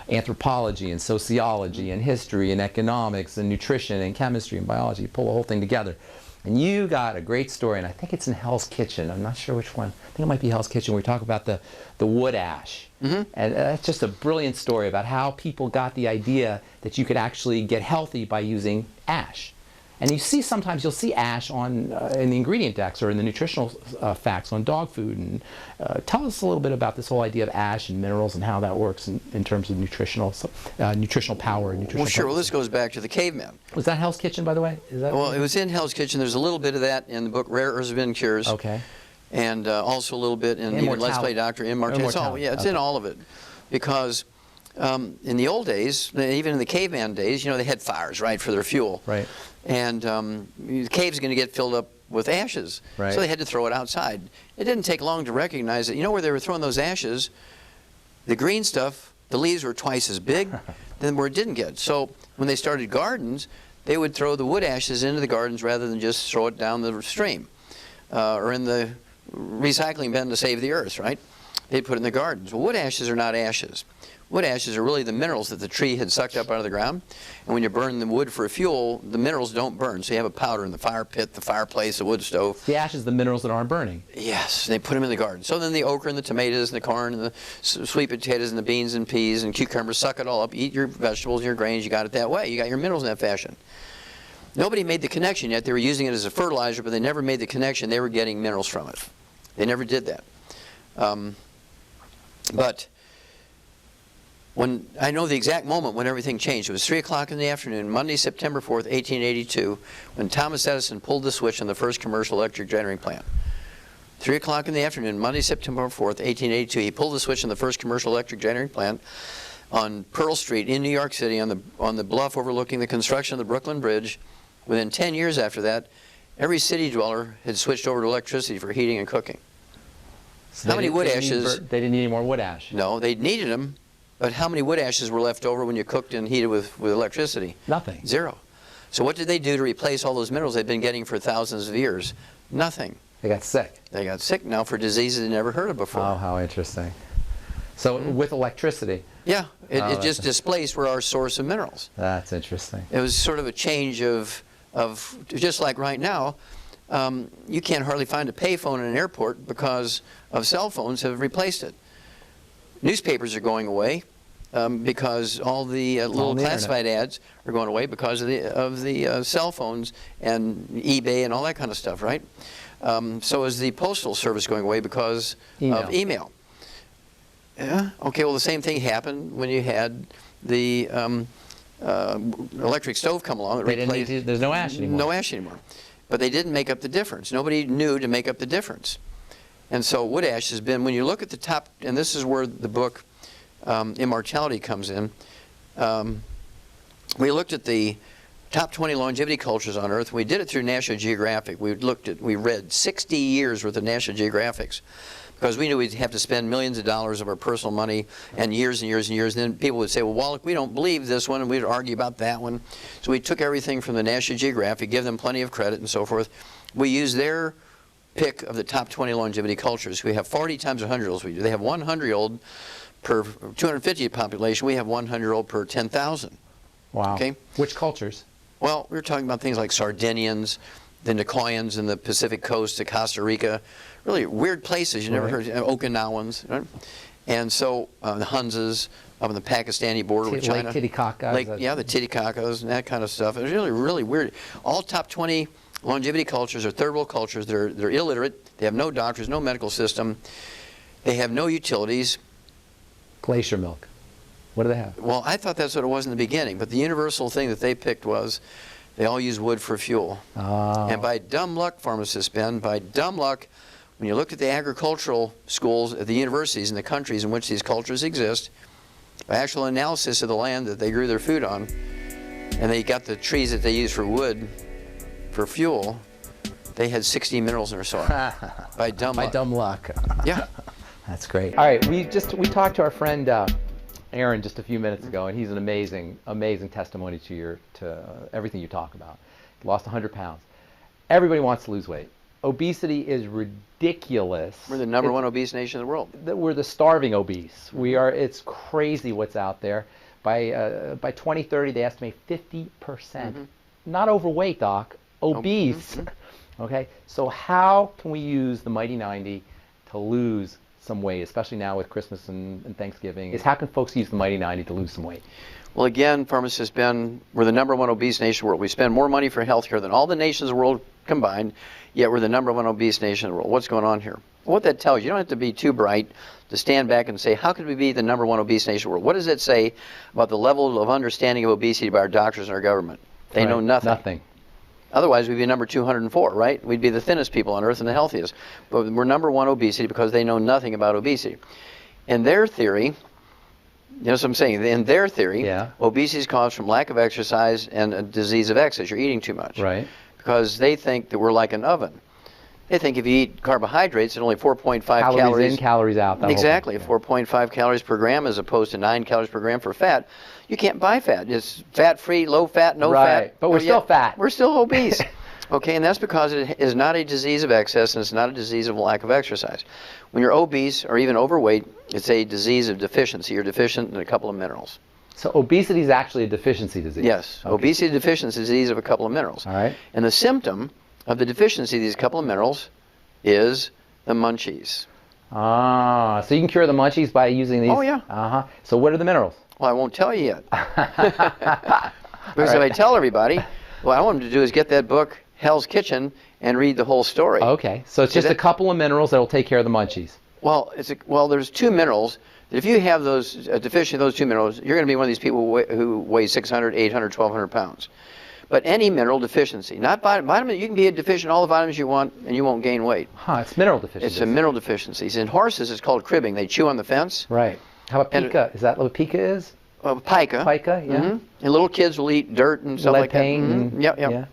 anthropology and sociology and history and economics and nutrition and chemistry and biology. You pull the whole thing together. And you got a great story, and I think it's in Hell's Kitchen. I'm not sure which one. I think it might be Hell's Kitchen, where we talk about the wood ash. And that's just a brilliant story about how people got the idea that you could actually get healthy by using ash. And you see sometimes, you'll see ash on in the ingredient decks or in the nutritional facts on dog food. And tell us a little bit about this whole idea of ash and minerals and how that works in terms of nutritional power and nutritional Well, sure. Well, potency. this goes back to the caveman. Was that Hell's Kitchen, by the way? Is that Well, it was in Hell's Kitchen. There's a little bit of that in the book Rare Earths of Incures. Okay. And also a little bit in even Let's Play Doctor, Immortality. It's all, yeah, it's in all of it. Because in the old days, even in the caveman days, they had fires, right, for their fuel. Right. And the cave's going to get filled up with ashes. Right. So they had to throw it outside. It didn't take long to recognize that, where they were throwing those ashes, the green stuff, the leaves were twice as big than where it didn't get. So when they started gardens, they would throw the wood ashes into the gardens rather than just throw it down the stream or in the recycling bin to save the earth, right? They'd put it in the gardens. Well, wood ashes are not ashes. Wood ashes are really the minerals that the tree had sucked up out of the ground. And when you burn the wood for fuel, the minerals don't burn. So you have a powder in the fire pit, the fireplace, the wood stove. The ash is the minerals that aren't burning. Yes, they put them in the garden. So then the okra and the tomatoes and the corn and the sweet potatoes and the beans and peas and cucumbers, suck it all up, eat your vegetables and your grains. You got it that way. You got your minerals in that fashion. Nobody made the connection yet. They were using it as a fertilizer, but they never made the connection. They were getting minerals from it. They never did that. But when I know the exact moment when everything changed. It was 3 o'clock in the afternoon, Monday, September 4th, 1882, when Thomas Edison pulled the switch on the first commercial electric generating plant. 3 o'clock in the afternoon, Monday, September 4th, 1882, he pulled the switch on the first commercial electric generating plant on Pearl Street in New York City on the bluff overlooking the construction of the Brooklyn Bridge. Within 10 years after that, every city dweller had switched over to electricity for heating and cooking. So How many wood ashes? They didn't need any more wood ash. No, they needed them, but how many wood ashes were left over when you cooked and heated with electricity? Nothing. Zero. So what did they do to replace all those minerals they'd been getting for thousands of years? Nothing. They got sick. They got sick now for diseases they never heard of before. Oh, how interesting. So with electricity. Yeah, it Oh, just displaced were our source of minerals. That's interesting. It was sort of a change of just like right now, you can't hardly find a payphone in an airport because of cell phones have replaced it. Newspapers are going away because all the little classified ads are going away because of the cell phones and eBay and all that kind of stuff, right? So is the postal service going away because of email. Yeah. Okay. Well, the same thing happened when you had the electric stove come along. There's no ash anymore. No ash anymore. But they didn't make up the difference. Nobody knew to make up the difference. And so wood ash has been, when you look at the top, and this is where the book Immortality comes in, we looked at the top 20 longevity cultures on Earth. We did it through National Geographic. We read 60 years worth of National Geographics because we knew we'd have to spend millions of dollars of our personal money and years and years and years. And then people would say, well, Wallach, we don't believe this one, and we'd argue about that one. So we took everything from the National Geographic, give them plenty of credit and so forth. We used their pick of the top 20 longevity cultures. We have 40 times 100-year-olds. They have 100-year-old per 250 population. We have 100-year-old per 10,000. Wow. Okay? Which cultures? Well, we were talking about things like Sardinians, the Nicoyans in the Pacific coast to Costa Rica, really weird places you never heard, Okinawans, right? And so the Hunzas up on the Pakistani border with China. Lake Titicaca. The Titicacas and that kind of stuff. It was really, really weird. All top 20 longevity cultures are third world cultures. They're illiterate. They have no doctors, no medical system. They have no utilities. Glacier milk. What do they have? Well, I thought that's what it was in the beginning, but the universal thing that they picked was they all use wood for fuel. Oh. And by dumb luck, pharmacist Ben, by dumb luck, when you looked at the agricultural schools at the universities in the countries in which these cultures exist, by actual analysis of the land that they grew their food on, and they got the trees that they use for wood, for fuel, they had 60 minerals in their soil. By dumb luck. By dumb luck. Yeah. That's great. All right, we talked to our friend Aaron just a few minutes ago, and he's an amazing testimony to everything you talk about. He lost 100 pounds. Everybody wants to lose weight. Obesity is ridiculous. We're the number one obese nation in the world. We're the starving obese. We are. It's crazy what's out there. By 2030, they estimate 50%. Not overweight, Doc. Obese. Okay. So how can we use the Mighty 90 to lose some weight, especially now with Christmas and Thanksgiving? How can folks use the Mighty 90 to lose some weight? Well, again, pharmacist Ben, we're the number one obese nation in the world. We spend more money for healthcare than all the nations of the world combined, yet we're the number one obese nation in the world. What's going on here? What that tells you, you don't have to be too bright to stand back and say, how could we be the number one obese nation in the world? What does it say about the level of understanding of obesity by our doctors and our government? They know nothing. Nothing. Otherwise, we'd be number 204, right? We'd be the thinnest people on earth and the healthiest. But we're number one obesity because they know nothing about obesity. In their theory, you know what I'm saying? In their theory, obesity is caused from lack of exercise and a disease of excess. You're eating too much. Right. Because they think that we're like an oven. They think if you eat carbohydrates at only 4.5 calories. Calories in, calories out. Exactly. 4.5 calories per gram as opposed to 9 calories per gram for fat. You can't buy fat. It's fat-free, low fat, no fat. Right. But we're still fat. We're still obese. Okay, and that's because it is not a disease of excess and it's not a disease of lack of exercise. When you're obese or even overweight, it's a disease of deficiency. You're deficient in a couple of minerals. So obesity is actually a deficiency disease? Yes. Okay. Obesity deficiency is a disease of a couple of minerals. All right. And the symptom of the deficiency of these couple of minerals is the munchies. Ah, so you can cure the munchies by using these? Oh, yeah. Uh-huh. So what are the minerals? Well, I won't tell you yet. Because if I tell everybody, what I want them to do is get that book, Hell's Kitchen, and read the whole story. Okay, so it's just a couple of minerals that will take care of the munchies. Well, there's two minerals. If you have those deficient of those two minerals, you're going to be one of these people who weighs 600, 800, 1,200 pounds. But any mineral deficiency, not vitamin, you can be deficient in all the vitamins you want and you won't gain weight. Huh, it's mineral deficiency. It's a mineral deficiency. In horses, it's called cribbing. They chew on the fence. Right. How about pica? Is that what pica is? Pica. Pica, yeah. And little kids will eat dirt and stuff Lead like paint that. Yeah.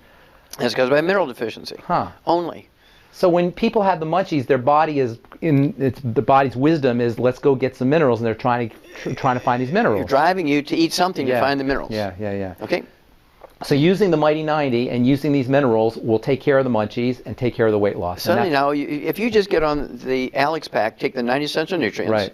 That's because of a mineral deficiency. Huh. Only. So when people have the munchies, their body is the body's wisdom is let's go get some minerals, and they're trying to find these minerals. You're driving you to eat something to find the minerals. Yeah. Okay. So using the Mighty 90 and using these minerals will take care of the munchies and take care of the weight loss. Suddenly now, if you just get on the Alex pack, take the 90 essential nutrients, right,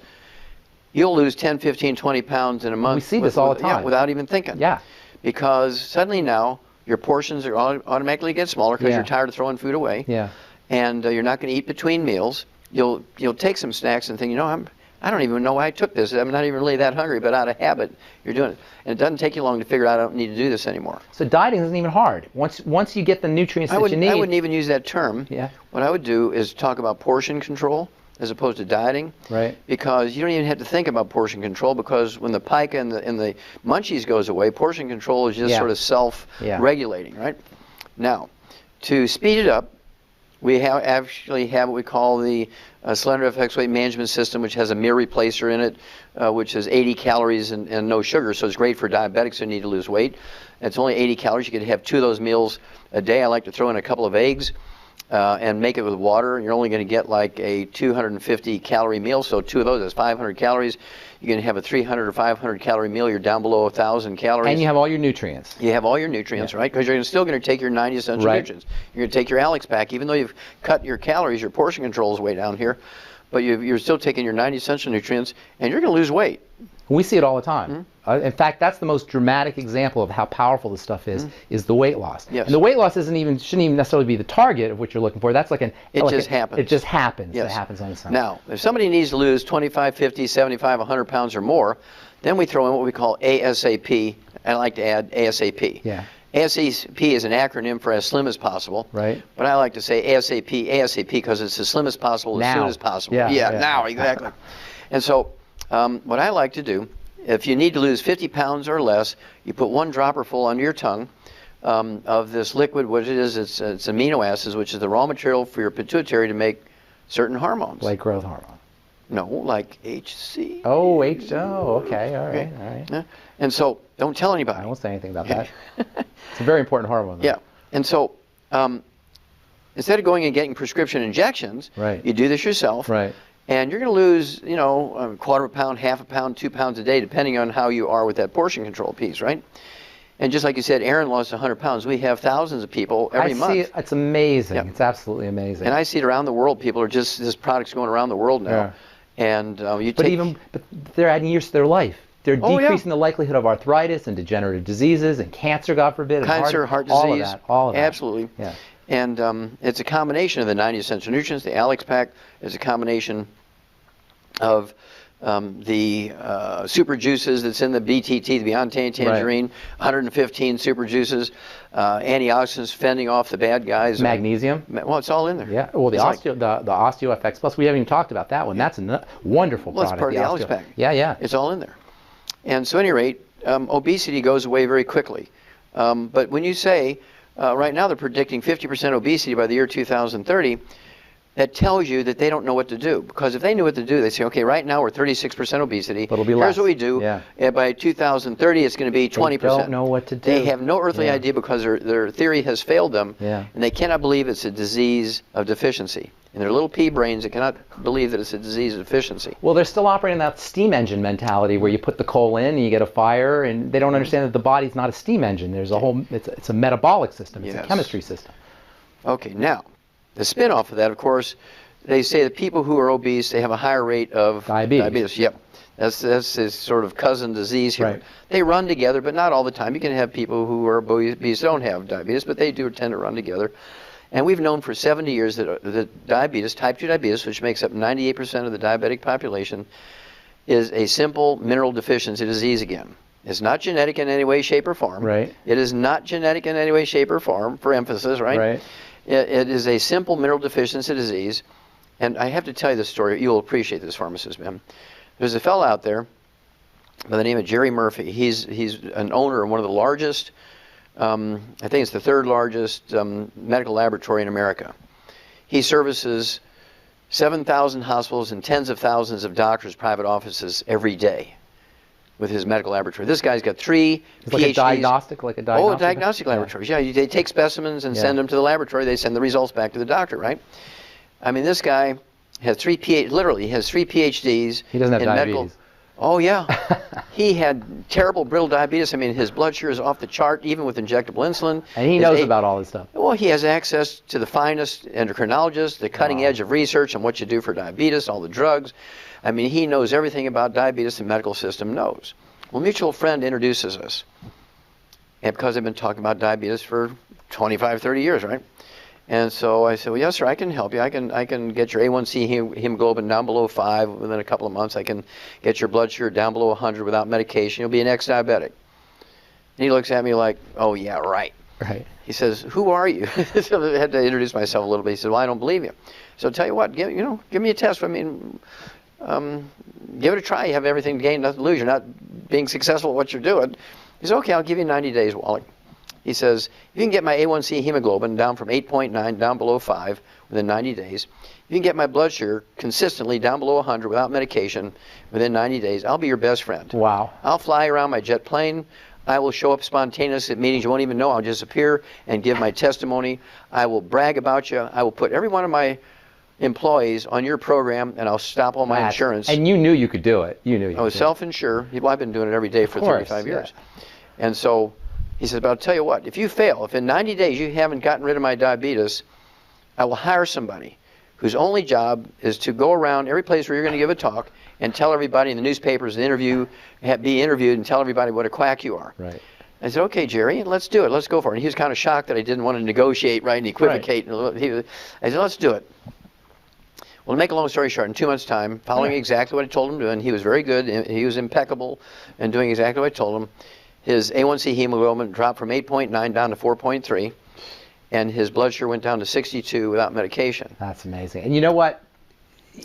you'll lose 10, 15, 20 pounds in a month. We see this all the time. Yeah, without even thinking. Yeah. Because suddenly now, your portions are automatically get smaller because you're tired of throwing food away. Yeah. And you're not going to eat between meals. You'll take some snacks and think, I don't even know why I took this. I'm not even really that hungry, but out of habit, you're doing it. And it doesn't take you long to figure out I don't need to do this anymore. So dieting isn't even hard. Once you get the nutrients that you need. I wouldn't even use that term. Yeah. What I would do is talk about portion control as opposed to dieting. Right. Because you don't even have to think about portion control because when the pica and the munchies goes away, portion control is just sort of self-regulating, right? Now, to speed it up, we actually have what we call the Slender FX Weight Management System, which has a meal replacer in it, which is 80 calories and no sugar, so it's great for diabetics who need to lose weight. It's only 80 calories. You could have 2 of those meals a day. I like to throw in a couple of eggs and make it with water. You're only going to get like a 250 calorie meal, so 2 of those is 500 calories. You're going to have a 300 or 500 calorie meal. You're down below 1,000 calories. And you have all your nutrients. You have all your nutrients, right? Because you're still going to take your 90 essential nutrients. You're going to take your Alex pack, even though you've cut your calories, your portion control is way down here, but you're still taking your 90 essential nutrients, and you're going to lose weight. We see it all the time. In fact, that's the most dramatic example of how powerful this stuff is the weight loss. Yes. And the weight loss shouldn't even necessarily be the target of what you're looking for. That's like It just happens. It just happens. Yes. It happens on its own. Now, if somebody needs to lose 25, 50, 75, 100 pounds or more, then we throw in what we call ASAP. I like to add ASAP. Yeah. ASAP is an acronym for as slim as possible. Right. But I like to say ASAP because it's as slim as possible, as soon as possible. Yeah, now, exactly. And so what I like to do, if you need to lose 50 pounds or less, you put 1 dropper full under your tongue of this liquid. What it is, it's amino acids, which is the raw material for your pituitary to make certain hormones. Like growth hormone. No, like HC. Oh, okay, all right. And so, don't tell anybody. I won't say anything about that. It's a very important hormone, though. Yeah, and so, instead of going and getting prescription injections, you do this yourself. Right. And you're going to lose, a quarter of a pound, half a pound, 2 pounds a day, depending on how you are with that portion control piece, right? And just like you said, Aaron lost 100 pounds. We have thousands of people every month. I see it. It's amazing. Yep. It's absolutely amazing. And I see it around the world. People are just, this product's going around the world now. Yeah. And but they're adding years to their life. They're Oh, yeah. decreasing the likelihood of arthritis and degenerative diseases and cancer, God forbid, and Cancer, heart disease. All of that. Absolutely. Yeah. And it's a combination of the 90 essential nutrients. The Alex Pack is a combination of the super juices that's in the BTT, the Beyond Tangerine, 115 super juices, antioxidants fending off the bad guys. Magnesium. Well, it's all in there. Yeah. Well, the Osteo FX Plus, we haven't even talked about that one. That's a wonderful Well, product. it's part of the Alex Pack. Yeah, yeah. It's all in there. And so, at any rate, obesity goes away very quickly. But when you say, right now they're predicting 50% obesity by the year 2030, that tells you that they don't know what to do. Because if they knew what to do, they'd say, okay, right now we're 36% obesity. But it'll be Here's less. what we do. Yeah. And by 2030, it's going to be 20%. They don't know what to do. They have no earthly Yeah. idea because their theory has failed them. Yeah. And they cannot believe it's a disease of deficiency. In their little pea brains, they cannot believe that it's a disease of deficiency. Well, they're still operating that steam engine mentality where you put the coal in and you get a fire, and they don't understand that the body's not a steam engine. There's a whole, it's a metabolic system. It's Yes. a chemistry system. Okay, now, the spin-off of that, of course, they say that people who are obese, they have a higher rate of Diabetes. Yep. That's this sort of cousin disease here. Right. They run together, but not all the time. You can have people who are obese don't have diabetes, but they do tend to run together. And we've known for 70 years that diabetes, type 2 diabetes, which makes up 98% of the diabetic population, is a simple mineral deficiency disease again. It's not genetic in any way, shape, or form. Right. It is not genetic in any way, shape, or form, for emphasis, right? Right. It is a simple mineral deficiency disease. And I have to tell you this story. You'll appreciate this, pharmacist, man. There's a fellow out there by the name of Jerry Murphy. He's an owner of one of the largest, I think it's the third largest medical laboratory in America. He services 7,000 hospitals and tens of thousands of doctors' private offices every day with his medical laboratory. This guy's got 3 It's PhDs. like a diagnostic Oh, diagnostic laboratories. Yeah, they take specimens and send them to the laboratory. They send the results back to the doctor, right? I mean, this guy has 3 literally has 3 PhDs. He doesn't have in diabetes. medical. Oh yeah, he had terrible brittle diabetes. I mean, his blood sugar is off the chart, even with injectable insulin. And he knows about all this stuff. Well, he has access to the finest endocrinologists, the cutting edge of research on what you do for diabetes, all the drugs. I mean, he knows everything about diabetes the medical system knows. Well, a mutual friend introduces us, and because I've been talking about diabetes for 25, 30 years, right? And so I said, well, yes, sir, I can help you. I can get your A1C hemoglobin down below 5 within a couple of months. I can get your blood sugar down below 100 without medication. You'll be an ex-diabetic. And he looks at me like, oh, yeah, right. Right. He says, who are you? So I had to introduce myself a little bit. He said, well, I don't believe you. So tell you what, give me a test. I mean, give it a try. You have everything to gain, nothing to lose. You're not being successful at what you're doing. He said, okay, I'll give you 90 days, Wallach. He says, if you can get my A1C hemoglobin down from 8.9 down below 5 within 90 days, if you can get my blood sugar consistently down below 100 without medication within 90 days, I'll be your best friend. Wow. I'll fly around my jet plane. I will show up spontaneous at meetings you won't even know. I'll just appear and give my testimony. I will brag about you. I will put every one of my employees on your program, and I'll stop all my insurance. And you knew you could do it. You knew you I was self-insured. Well, I've been doing it every day for 35 years. And so he says, but I'll tell you what, if you fail, if in 90 days you haven't gotten rid of my diabetes, I will hire somebody whose only job is to go around every place where you're going to give a talk and tell everybody in the newspapers and be interviewed and tell everybody what a quack you are. Right. I said, okay, Jerry, let's do it. Let's go for it. And he was kind of shocked that I didn't want to negotiate, right, and equivocate. Right. I said, let's do it. Well, to make a long story short, in 2 months' time, following exactly what I told him to do, and he was very good, he was impeccable in doing exactly what I told him, his A1C hemoglobin dropped from 8.9 down to 4.3, and his blood sugar went down to 62 without medication. That's amazing. And you know what?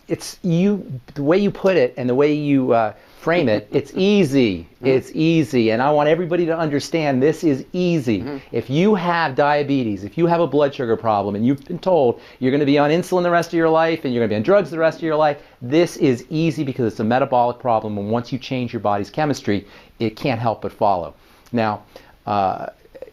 It's the way you put it and the way you frame it, it's easy. It's easy. And I want everybody to understand this is easy. If you have diabetes, if you have a blood sugar problem, and you've been told you're going to be on insulin the rest of your life and you're going to be on drugs the rest of your life, this is easy because it's a metabolic problem. And once you change your body's chemistry, it can't help but follow. Now,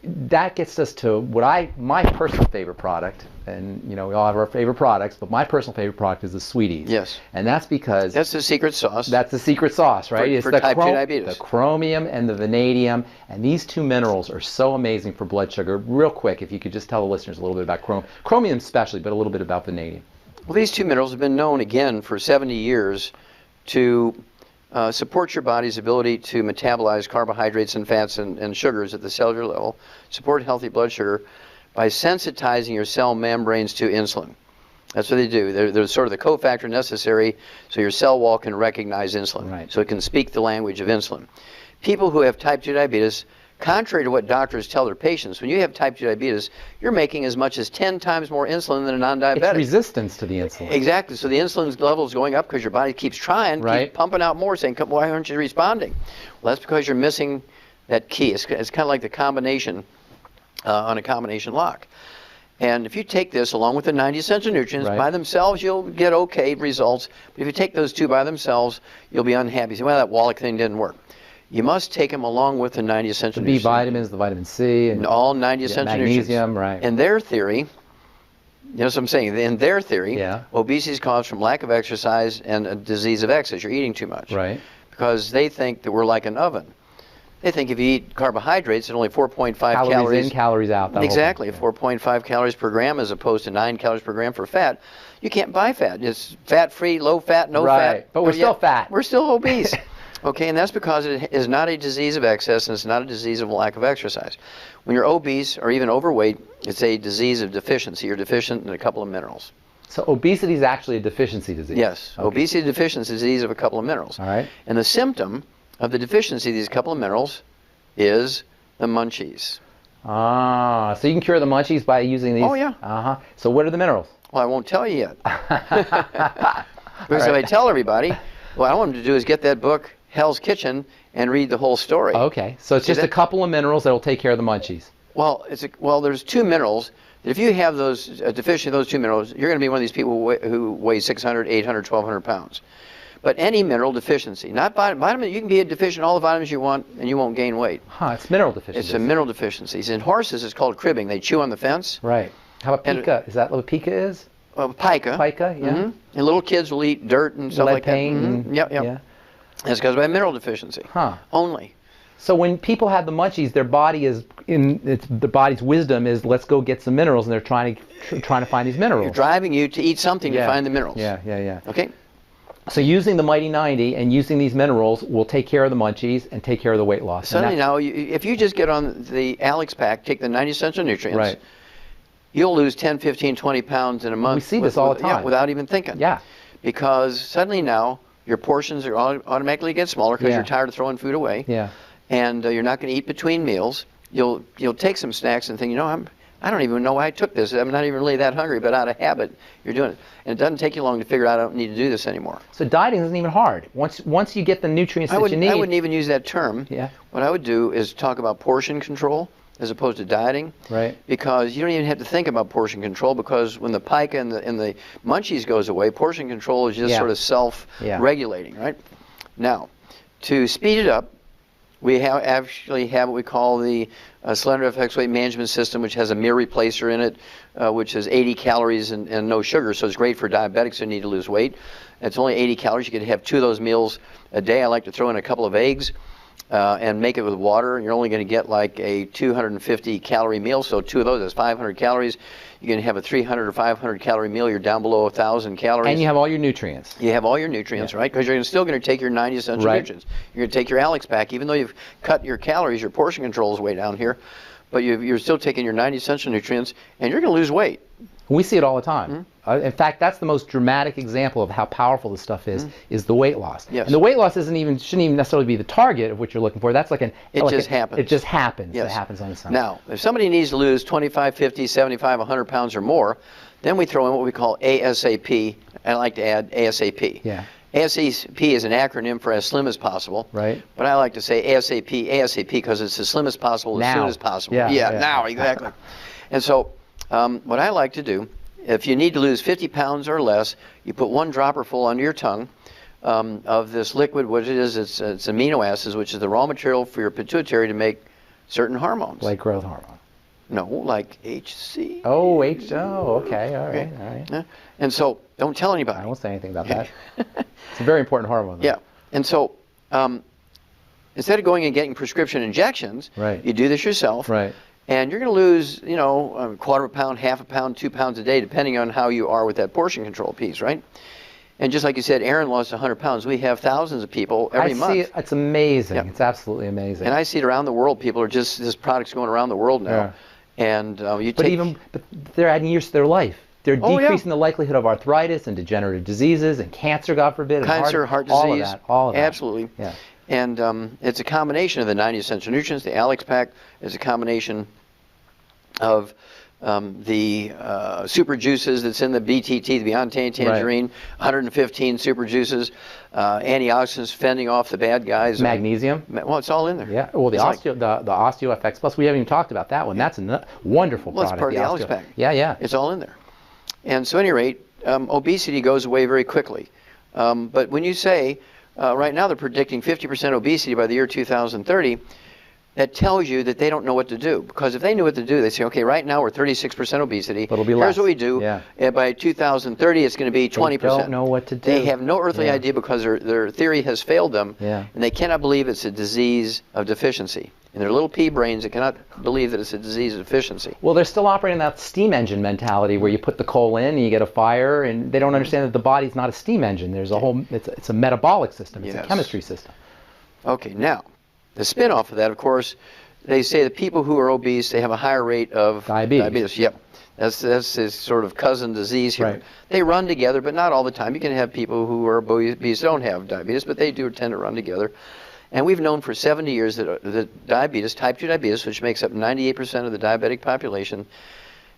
that gets us to my personal favorite product, and we all have our favorite products, but my personal favorite product is the Sweeties. Yes. And that's because that's the secret sauce. That's the secret sauce, right? For type 2 diabetes. The chromium and the vanadium, and these two minerals are so amazing for blood sugar. Real quick, if you could just tell the listeners a little bit about chromium especially, but a little bit about vanadium. Well, these two minerals have been known, again, for 70 years to support your body's ability to metabolize carbohydrates and fats and sugars at the cellular level, support healthy blood sugar by sensitizing your cell membranes to insulin. That's what they do. They're sort of the cofactor necessary so your cell wall can recognize insulin, right. So it can speak the language of insulin. People who have type 2 diabetes, contrary to what doctors tell their patients, when you have type 2 diabetes, you're making as much as 10 times more insulin than a non-diabetic. It's resistance to the insulin. Exactly. So the insulin level is going up because your body keeps trying, right. keeps pumping out more, saying, why aren't you responding? Well, that's because you're missing that key. It's kind of like the combination on a combination lock. And if you take this along with the 90 essential nutrients, right. by themselves you'll get okay results. But if you take those two by themselves, you'll be unhappy. You say, well, that Wallach thing didn't work. You must take them along with the 90 essential nutrients. The B vitamins, the vitamin C, and all 90 essential nutrients. Magnesium, right. In their theory, you know what I'm saying? In their theory, obesity is caused from lack of exercise and a disease of excess. You're eating too much. Right. Because they think that we're like an oven. They think if you eat carbohydrates at only 4.5 calories. Calories in, calories out. Exactly. 4.5 calories per gram as opposed to 9 calories per gram for fat. You can't buy fat. It's fat-free, low fat, no fat. Right. But we're still fat. We're still obese. Okay, and that's because it is not a disease of excess and it's not a disease of lack of exercise. When you're obese or even overweight, it's a disease of deficiency. You're deficient in a couple of minerals. So obesity is actually a deficiency disease? Yes. Okay. Obesity deficiency is a disease of a couple of minerals. All right. And the symptom of the deficiency of these couple of minerals is the munchies. Ah, so you can cure the munchies by using these? Oh, yeah. Uh-huh. So what are the minerals? Well, I won't tell you yet. Because if I tell everybody, what I want them to do is get that book, Hell's Kitchen, and read the whole story. Okay, so it's just a couple of minerals that will take care of the munchies. Well, there's two minerals. If you have those deficiency of those two minerals, you're going to be one of these people who weighs 600, 800, 1,200 pounds. But any mineral deficiency, not vitamin, you can be deficient in all the vitamins you want and you won't gain weight. Huh, it's mineral deficiency. It's a mineral deficiency. In horses, it's called cribbing. They chew on the fence. Right. How about pica? Is that what pica is? Pica. Pica, yeah. Mm-hmm. And little kids will eat dirt and stuff like that. Mm-hmm. Yep. Yeah. That's because of a mineral deficiency. Huh. Only. So when people have the munchies, their body's wisdom is let's go get some minerals, and they're trying to find these minerals. You're driving you to eat something to find the minerals. Yeah. Okay. So using the Mighty 90 and using these minerals will take care of the munchies and take care of the weight loss. Suddenly now, if you just get on the Alex pack, take the 90 essential nutrients, right. You'll lose 10, 15, 20 pounds in a month. We see this all the time. Yeah, without even thinking. Yeah. Because suddenly now, your portions are automatically get smaller because you're tired of throwing food away. Yeah. And you're not going to eat between meals. You'll take some snacks and think, I don't even know why I took this. I'm not even really that hungry, but out of habit, you're doing it. And it doesn't take you long to figure out I don't need to do this anymore. So dieting isn't even hard. Once you get the nutrients that you need. I wouldn't even use that term. Yeah. What I would do is talk about portion control as opposed to dieting. Right. Because you don't even have to think about portion control because when the pica and the munchies goes away, portion control is just sort of self-regulating, right? Now, to speed it up, we actually have what we call the Slender FX Weight Management System, which has a meal replacer in it, which is 80 calories and no sugar, so it's great for diabetics who need to lose weight. It's only 80 calories. You can have 2 of those meals a day. I like to throw in a couple of eggs and make it with water. You're only going to get like a 250 calorie meal, so 2 of those is 500 calories. You can have a 300 or 500 calorie meal. You're down below 1,000 calories. And you have all your nutrients. You have all your nutrients, right? Because you're still going to take your 90 essential nutrients. You're going to take your Alex pack, even though you've cut your calories, your portion control is way down here, but you're still taking your 90 essential nutrients, and you're going to lose weight. We see it all the time. In fact, that's the most dramatic example of how powerful this stuff is the weight loss. Yes. And the weight loss shouldn't even necessarily be the target of what you're looking for. That's like It just happens. It just happens. Yes. It happens on its own. Now, if somebody needs to lose 25, 50, 75, 100 pounds or more, then we throw in what we call ASAP. I like to add ASAP. Yeah. ASAP is an acronym for as slim as possible. Right. But I like to say ASAP because it's as slim as possible, as soon as possible. Yeah. Now, exactly. And so what I like to do, if you need to lose 50 pounds or less, you put 1 dropper full under your tongue of this liquid. What it is, it's amino acids, which is the raw material for your pituitary to make certain hormones. Like growth hormone. No, like HC. Oh, okay, all right, all right. Yeah. And so, don't tell anybody. I won't say anything about that. It's a very important hormone, though. Yeah, and so instead of going and getting prescription injections, right. you do this yourself, right. and you're going to lose, you know, a quarter of a pound, half a pound, 2 pounds a day, depending on how you are with that portion control piece, right? And just like you said, Aaron lost 100 pounds. We have thousands of people every month. See it. It's amazing. Yep. It's absolutely amazing. And I see it around the world. People are just, this product's going around the world now. Yeah. And but they're adding years to their life. They're decreasing yeah. the likelihood of arthritis and degenerative diseases and cancer, God forbid. Cancer, heart disease. All of that. All of that. Absolutely. Yeah. And it's a combination of the 90 essential nutrients. The Alex Pack is a combination of the super juices that's in the BTT, the Beyond Tangerine, right. 115 super juices, antioxidants fending off the bad guys. Magnesium. Well, it's all in there. Yeah. Well, the OsteoFX Plus, we haven't even talked about that one. That's a wonderful product. It's part of the Alex Pack. Yeah, yeah. It's all in there. And so at any rate, obesity goes away very quickly. But when you say, right now they're predicting 50% obesity by the year 2030, that tells you that they don't know what to do. Because if they knew what to do, they'd say, okay, right now we're 36% obesity. But it'll be Here's less. What we do. Yeah. And by 2030, it's going to be 20%. They don't know what to do. They have no earthly idea because their theory has failed them. Yeah. And they cannot believe it's a disease of deficiency. In their little pea brains, they cannot believe that it's a disease of deficiency. Well, they're still operating that steam engine mentality where you put the coal in and you get a fire, and they don't understand that the body's not a steam engine. There's a whole, it's a metabolic system. It's a chemistry system. Okay, now, the spin-off of that, of course, they say that people who are obese, they have a higher rate of diabetes. Yep. That's this sort of cousin disease here. Right. They run together, but not all the time. You can have people who are obese don't have diabetes, but they do tend to run together. And we've known for 70 years that diabetes, type 2 diabetes, which makes up 98% of the diabetic population,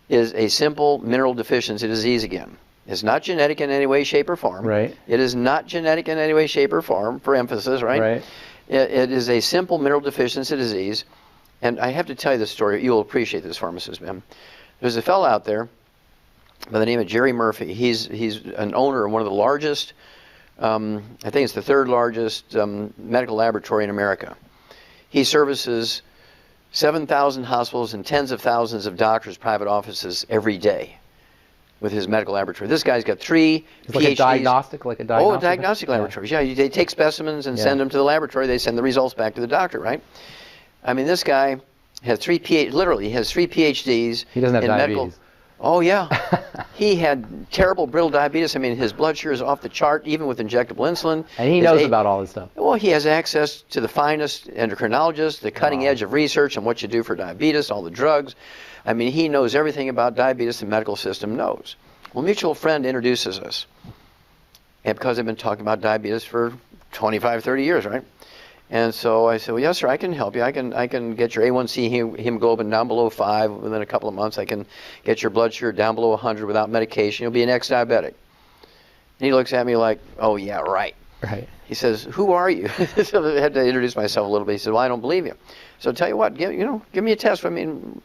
is a simple mineral deficiency disease again. It's not genetic in any way, shape, or form. Right. It is not genetic in any way, shape, or form, for emphasis, right? Right. It is a simple mineral deficiency disease. And I have to tell you this story. You'll appreciate this, pharmacist, man. There's a fellow out there by the name of Jerry Murphy. He's an owner of one of the largest, I think it's the third largest medical laboratory in America. He services 7,000 hospitals and tens of thousands of doctors' private offices every day with his medical laboratory. This guy's got 3 PhDs. Like a diagnostic Oh, a diagnostic laboratory. Yeah, they take specimens and send them to the laboratory. They send the results back to the doctor, right? I mean, this guy has 3 PhDs. He doesn't have diabetes. Medical. Oh, yeah. He had terrible brittle diabetes. I mean, his blood sugar is off the chart, even with injectable insulin. And he knows about all this stuff. Well, he has access to the finest endocrinologists, the cutting edge of research on what you do for diabetes, all the drugs. I mean, he knows everything about diabetes the medical system knows. Well, a mutual friend introduces us. And because I've been talking about diabetes for 25, 30 years, right? And so I said, well, yes, sir, I can help you. I can get your A1C hemoglobin down below 5 within a couple of months. I can get your blood sugar down below 100 without medication. You'll be an ex-diabetic. And he looks at me like, oh, yeah, right. Right. He says, who are you? So I had to introduce myself a little bit. He said, well, I don't believe you. So tell you what, give me a test. I mean,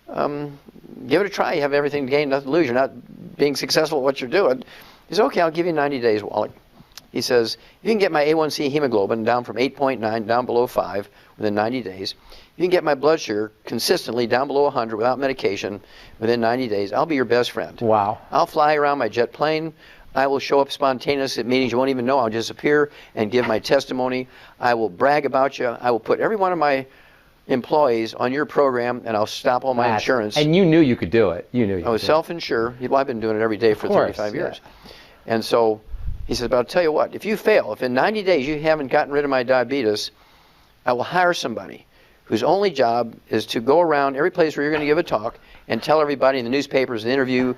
give it a try. You have everything to gain, nothing to lose. You're not being successful at what you're doing. He said, okay, I'll give you 90 days, Wallach. He says, if you can get my A1C hemoglobin down from 8.9 down below 5 within 90 days, if you can get my blood sugar consistently down below 100 without medication within 90 days, I'll be your best friend. Wow. I'll fly around my jet plane. I will show up spontaneous at meetings you won't even know. I'll just appear and give my testimony. I will brag about you. I will put every one of my employees on your program, and I'll stop all my insurance. And you knew you could do it. You knew you I was self-insured. Well, I've been doing it every day for 35 years. And so he says, but I'll tell you what, if you fail, if in 90 days you haven't gotten rid of my diabetes, I will hire somebody whose only job is to go around every place where you're going to give a talk and tell everybody in the newspapers and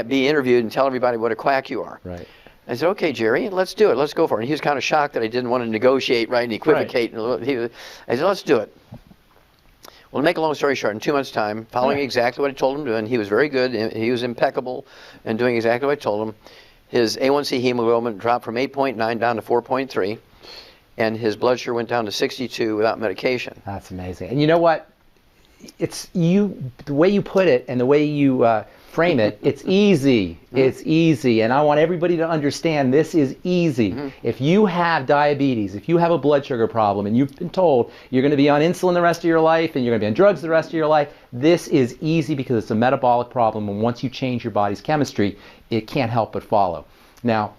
be interviewed and tell everybody what a quack you are. Right. I said, okay, Jerry, let's do it. Let's go for it. And he was kind of shocked that I didn't want to negotiate, right, and equivocate. Right. I said, let's do it. Well, to make a long story short, in 2 months' time, following exactly what I told him to do, and he was very good, he was impeccable in doing exactly what I told him, his A1C hemoglobin dropped from 8.9 down to 4.3, and his blood sugar went down to 62 without medication. That's amazing. And you know what? It's the way you put it and the way you frame it, it's easy. It's easy. And I want everybody to understand this is easy. If you have diabetes, if you have a blood sugar problem, and you've been told you're going to be on insulin the rest of your life and you're going to be on drugs the rest of your life, this is easy because it's a metabolic problem. And once you change your body's chemistry, it can't help but follow. Now,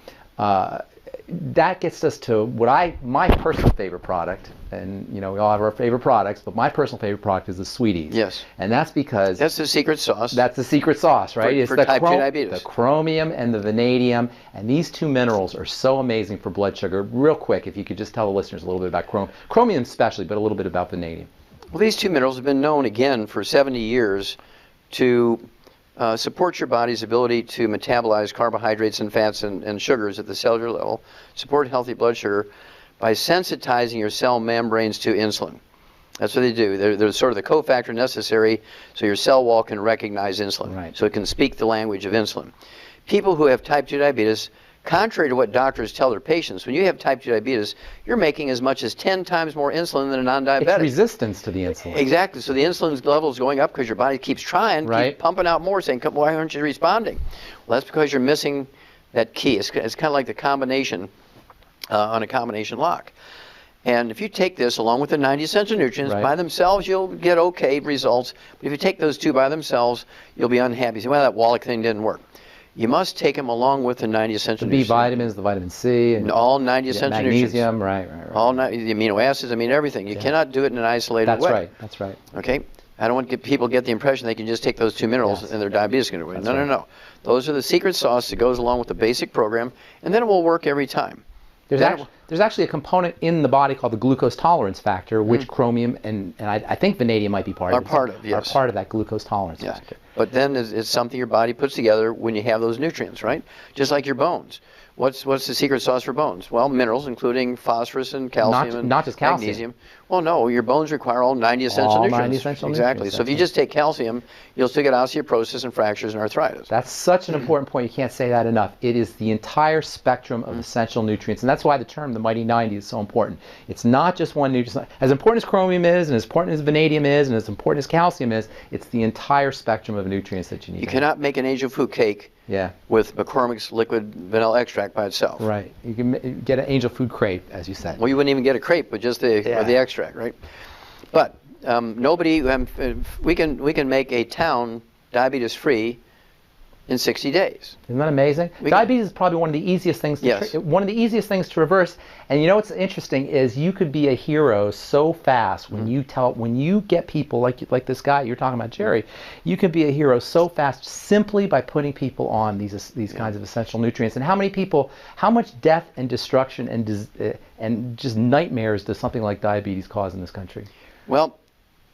that gets us to what my personal favorite product, and we all have our favorite products, but my personal favorite product is the Sweeties. Yes. And that's because that's the secret sauce. That's the secret sauce, right? It's for type 2 diabetes. The chromium and the vanadium, and these two minerals are so amazing for blood sugar. Real quick, if you could just tell the listeners a little bit about chromium especially, but a little bit about vanadium. Well, these two minerals have been known again for 70 years to support your body's ability to metabolize carbohydrates and fats and sugars at the cellular level, support healthy blood sugar by sensitizing your cell membranes to insulin. That's what they do. They're sort of the cofactor necessary so your cell wall can recognize insulin, right. So it can speak the language of insulin. People who have type 2 diabetes, contrary to what doctors tell their patients, when you have type 2 diabetes, you're making as much as 10 times more insulin than a non-diabetic. It's resistance to the insulin. Exactly. So the insulin level is going up because your body keeps trying, right. keeps pumping out more, saying, why aren't you responding? Well, that's because you're missing that key. It's kind of like the combination on a combination lock. And if you take this along with the 90 essential nutrients, right. by themselves you'll get okay results. But if you take those two by themselves, you'll be unhappy. So, well, that Wallach thing didn't work. You must take them along with the 90 essential nutrients. The B vitamins, the vitamin C. And all 90 essential magnesium, nutrients. Right. All the amino acids, everything. You cannot do it in an isolated way. That's right. Okay? I don't want people to get the impression they can just take those two minerals and their diabetes is going to go away. No. Those are the secret sauce that goes along with the basic program, and then it will work every time. There's actually a component in the body called the glucose tolerance factor, which chromium and I think vanadium might be part of. Are part of that glucose tolerance factor. But then it's something your body puts together when you have those nutrients, right? Just like your bones. What's the secret sauce for bones? Well, minerals, including phosphorus and calcium not just calcium. Magnesium. Well, no, your bones require all 90 essential nutrients. 90 essential exactly. nutrients. So if you just take calcium, you'll still get osteoporosis and fractures and arthritis. That's such an important point. You can't say that enough. It is the entire spectrum of essential nutrients, and that's why the term the mighty 90 is so important. It's not just one nutrient. As important as chromium is, and as important as vanadium is, and as important as calcium is, it's the entire spectrum of nutrients that you need. You cannot make an angel food cake with McCormick's liquid vanilla extract by itself. Right. You can get an angel food crepe, as you said. Well, you wouldn't even get a crepe, but just the extract, right? But we can make a town diabetes-free in 60 days. Isn't that amazing? Diabetes is probably one of the easiest things to reverse. And you know what's interesting is you could be a hero so fast when you get people like this guy you're talking about, Jerry. You can be a hero so fast simply by putting people on these kinds of essential nutrients. And how much death and destruction and just nightmares does something like diabetes cause in this country? Well,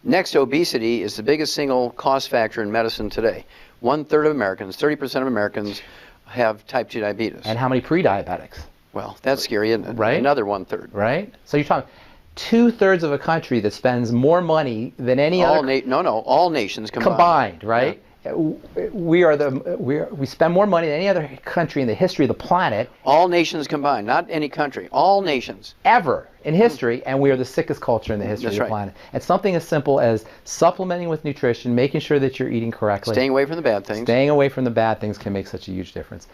next to obesity is the biggest single cost factor in medicine today. 1/3 of Americans, 30% of Americans have type 2 diabetes. And how many pre-diabetics? Well, that's scary, isn't it? Right? Another 1/3. Right? So you're talking 2/3 of a country that spends more money than any other. All nations combined. Combined, right? Yeah. We spend more money than any other country in the history of the planet. All nations combined, not any country. All nations. Ever in history, and we are the sickest culture in the history of the planet. And something as simple as supplementing with nutrition, making sure that you're eating correctly. Staying away from the bad things. Staying away from the bad things can make such a huge difference.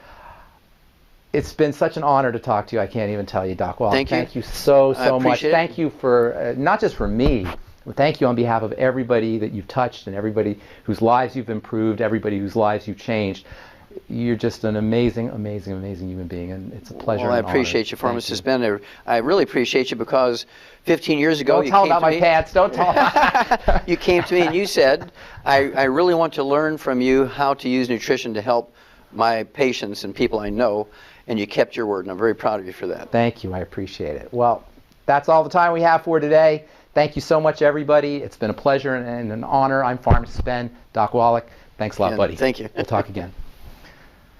It's been such an honor to talk to you. I can't even tell you, Doc Wallach. Thank you so much. Thank you for, not just for me, thank you on behalf of everybody that you've touched and everybody whose lives you've improved, everybody whose lives you've changed. You're just an amazing, amazing, amazing human being, and it's a pleasure. Well, I appreciate you, pharmacist Ben. I really appreciate you because 15 years ago you came to me. Don't tell about my pants. Don't tell. You came to me and you said, I really want to learn from you how to use nutrition to help my patients and people I know, and you kept your word, and I'm very proud of you for that. Thank you. I appreciate it. Well, that's all the time we have for today. Thank you so much, everybody. It's been a pleasure and an honor. I'm Pharmacist Ben, Doc Wallach. Thanks a lot, buddy. Thank you. We'll talk again.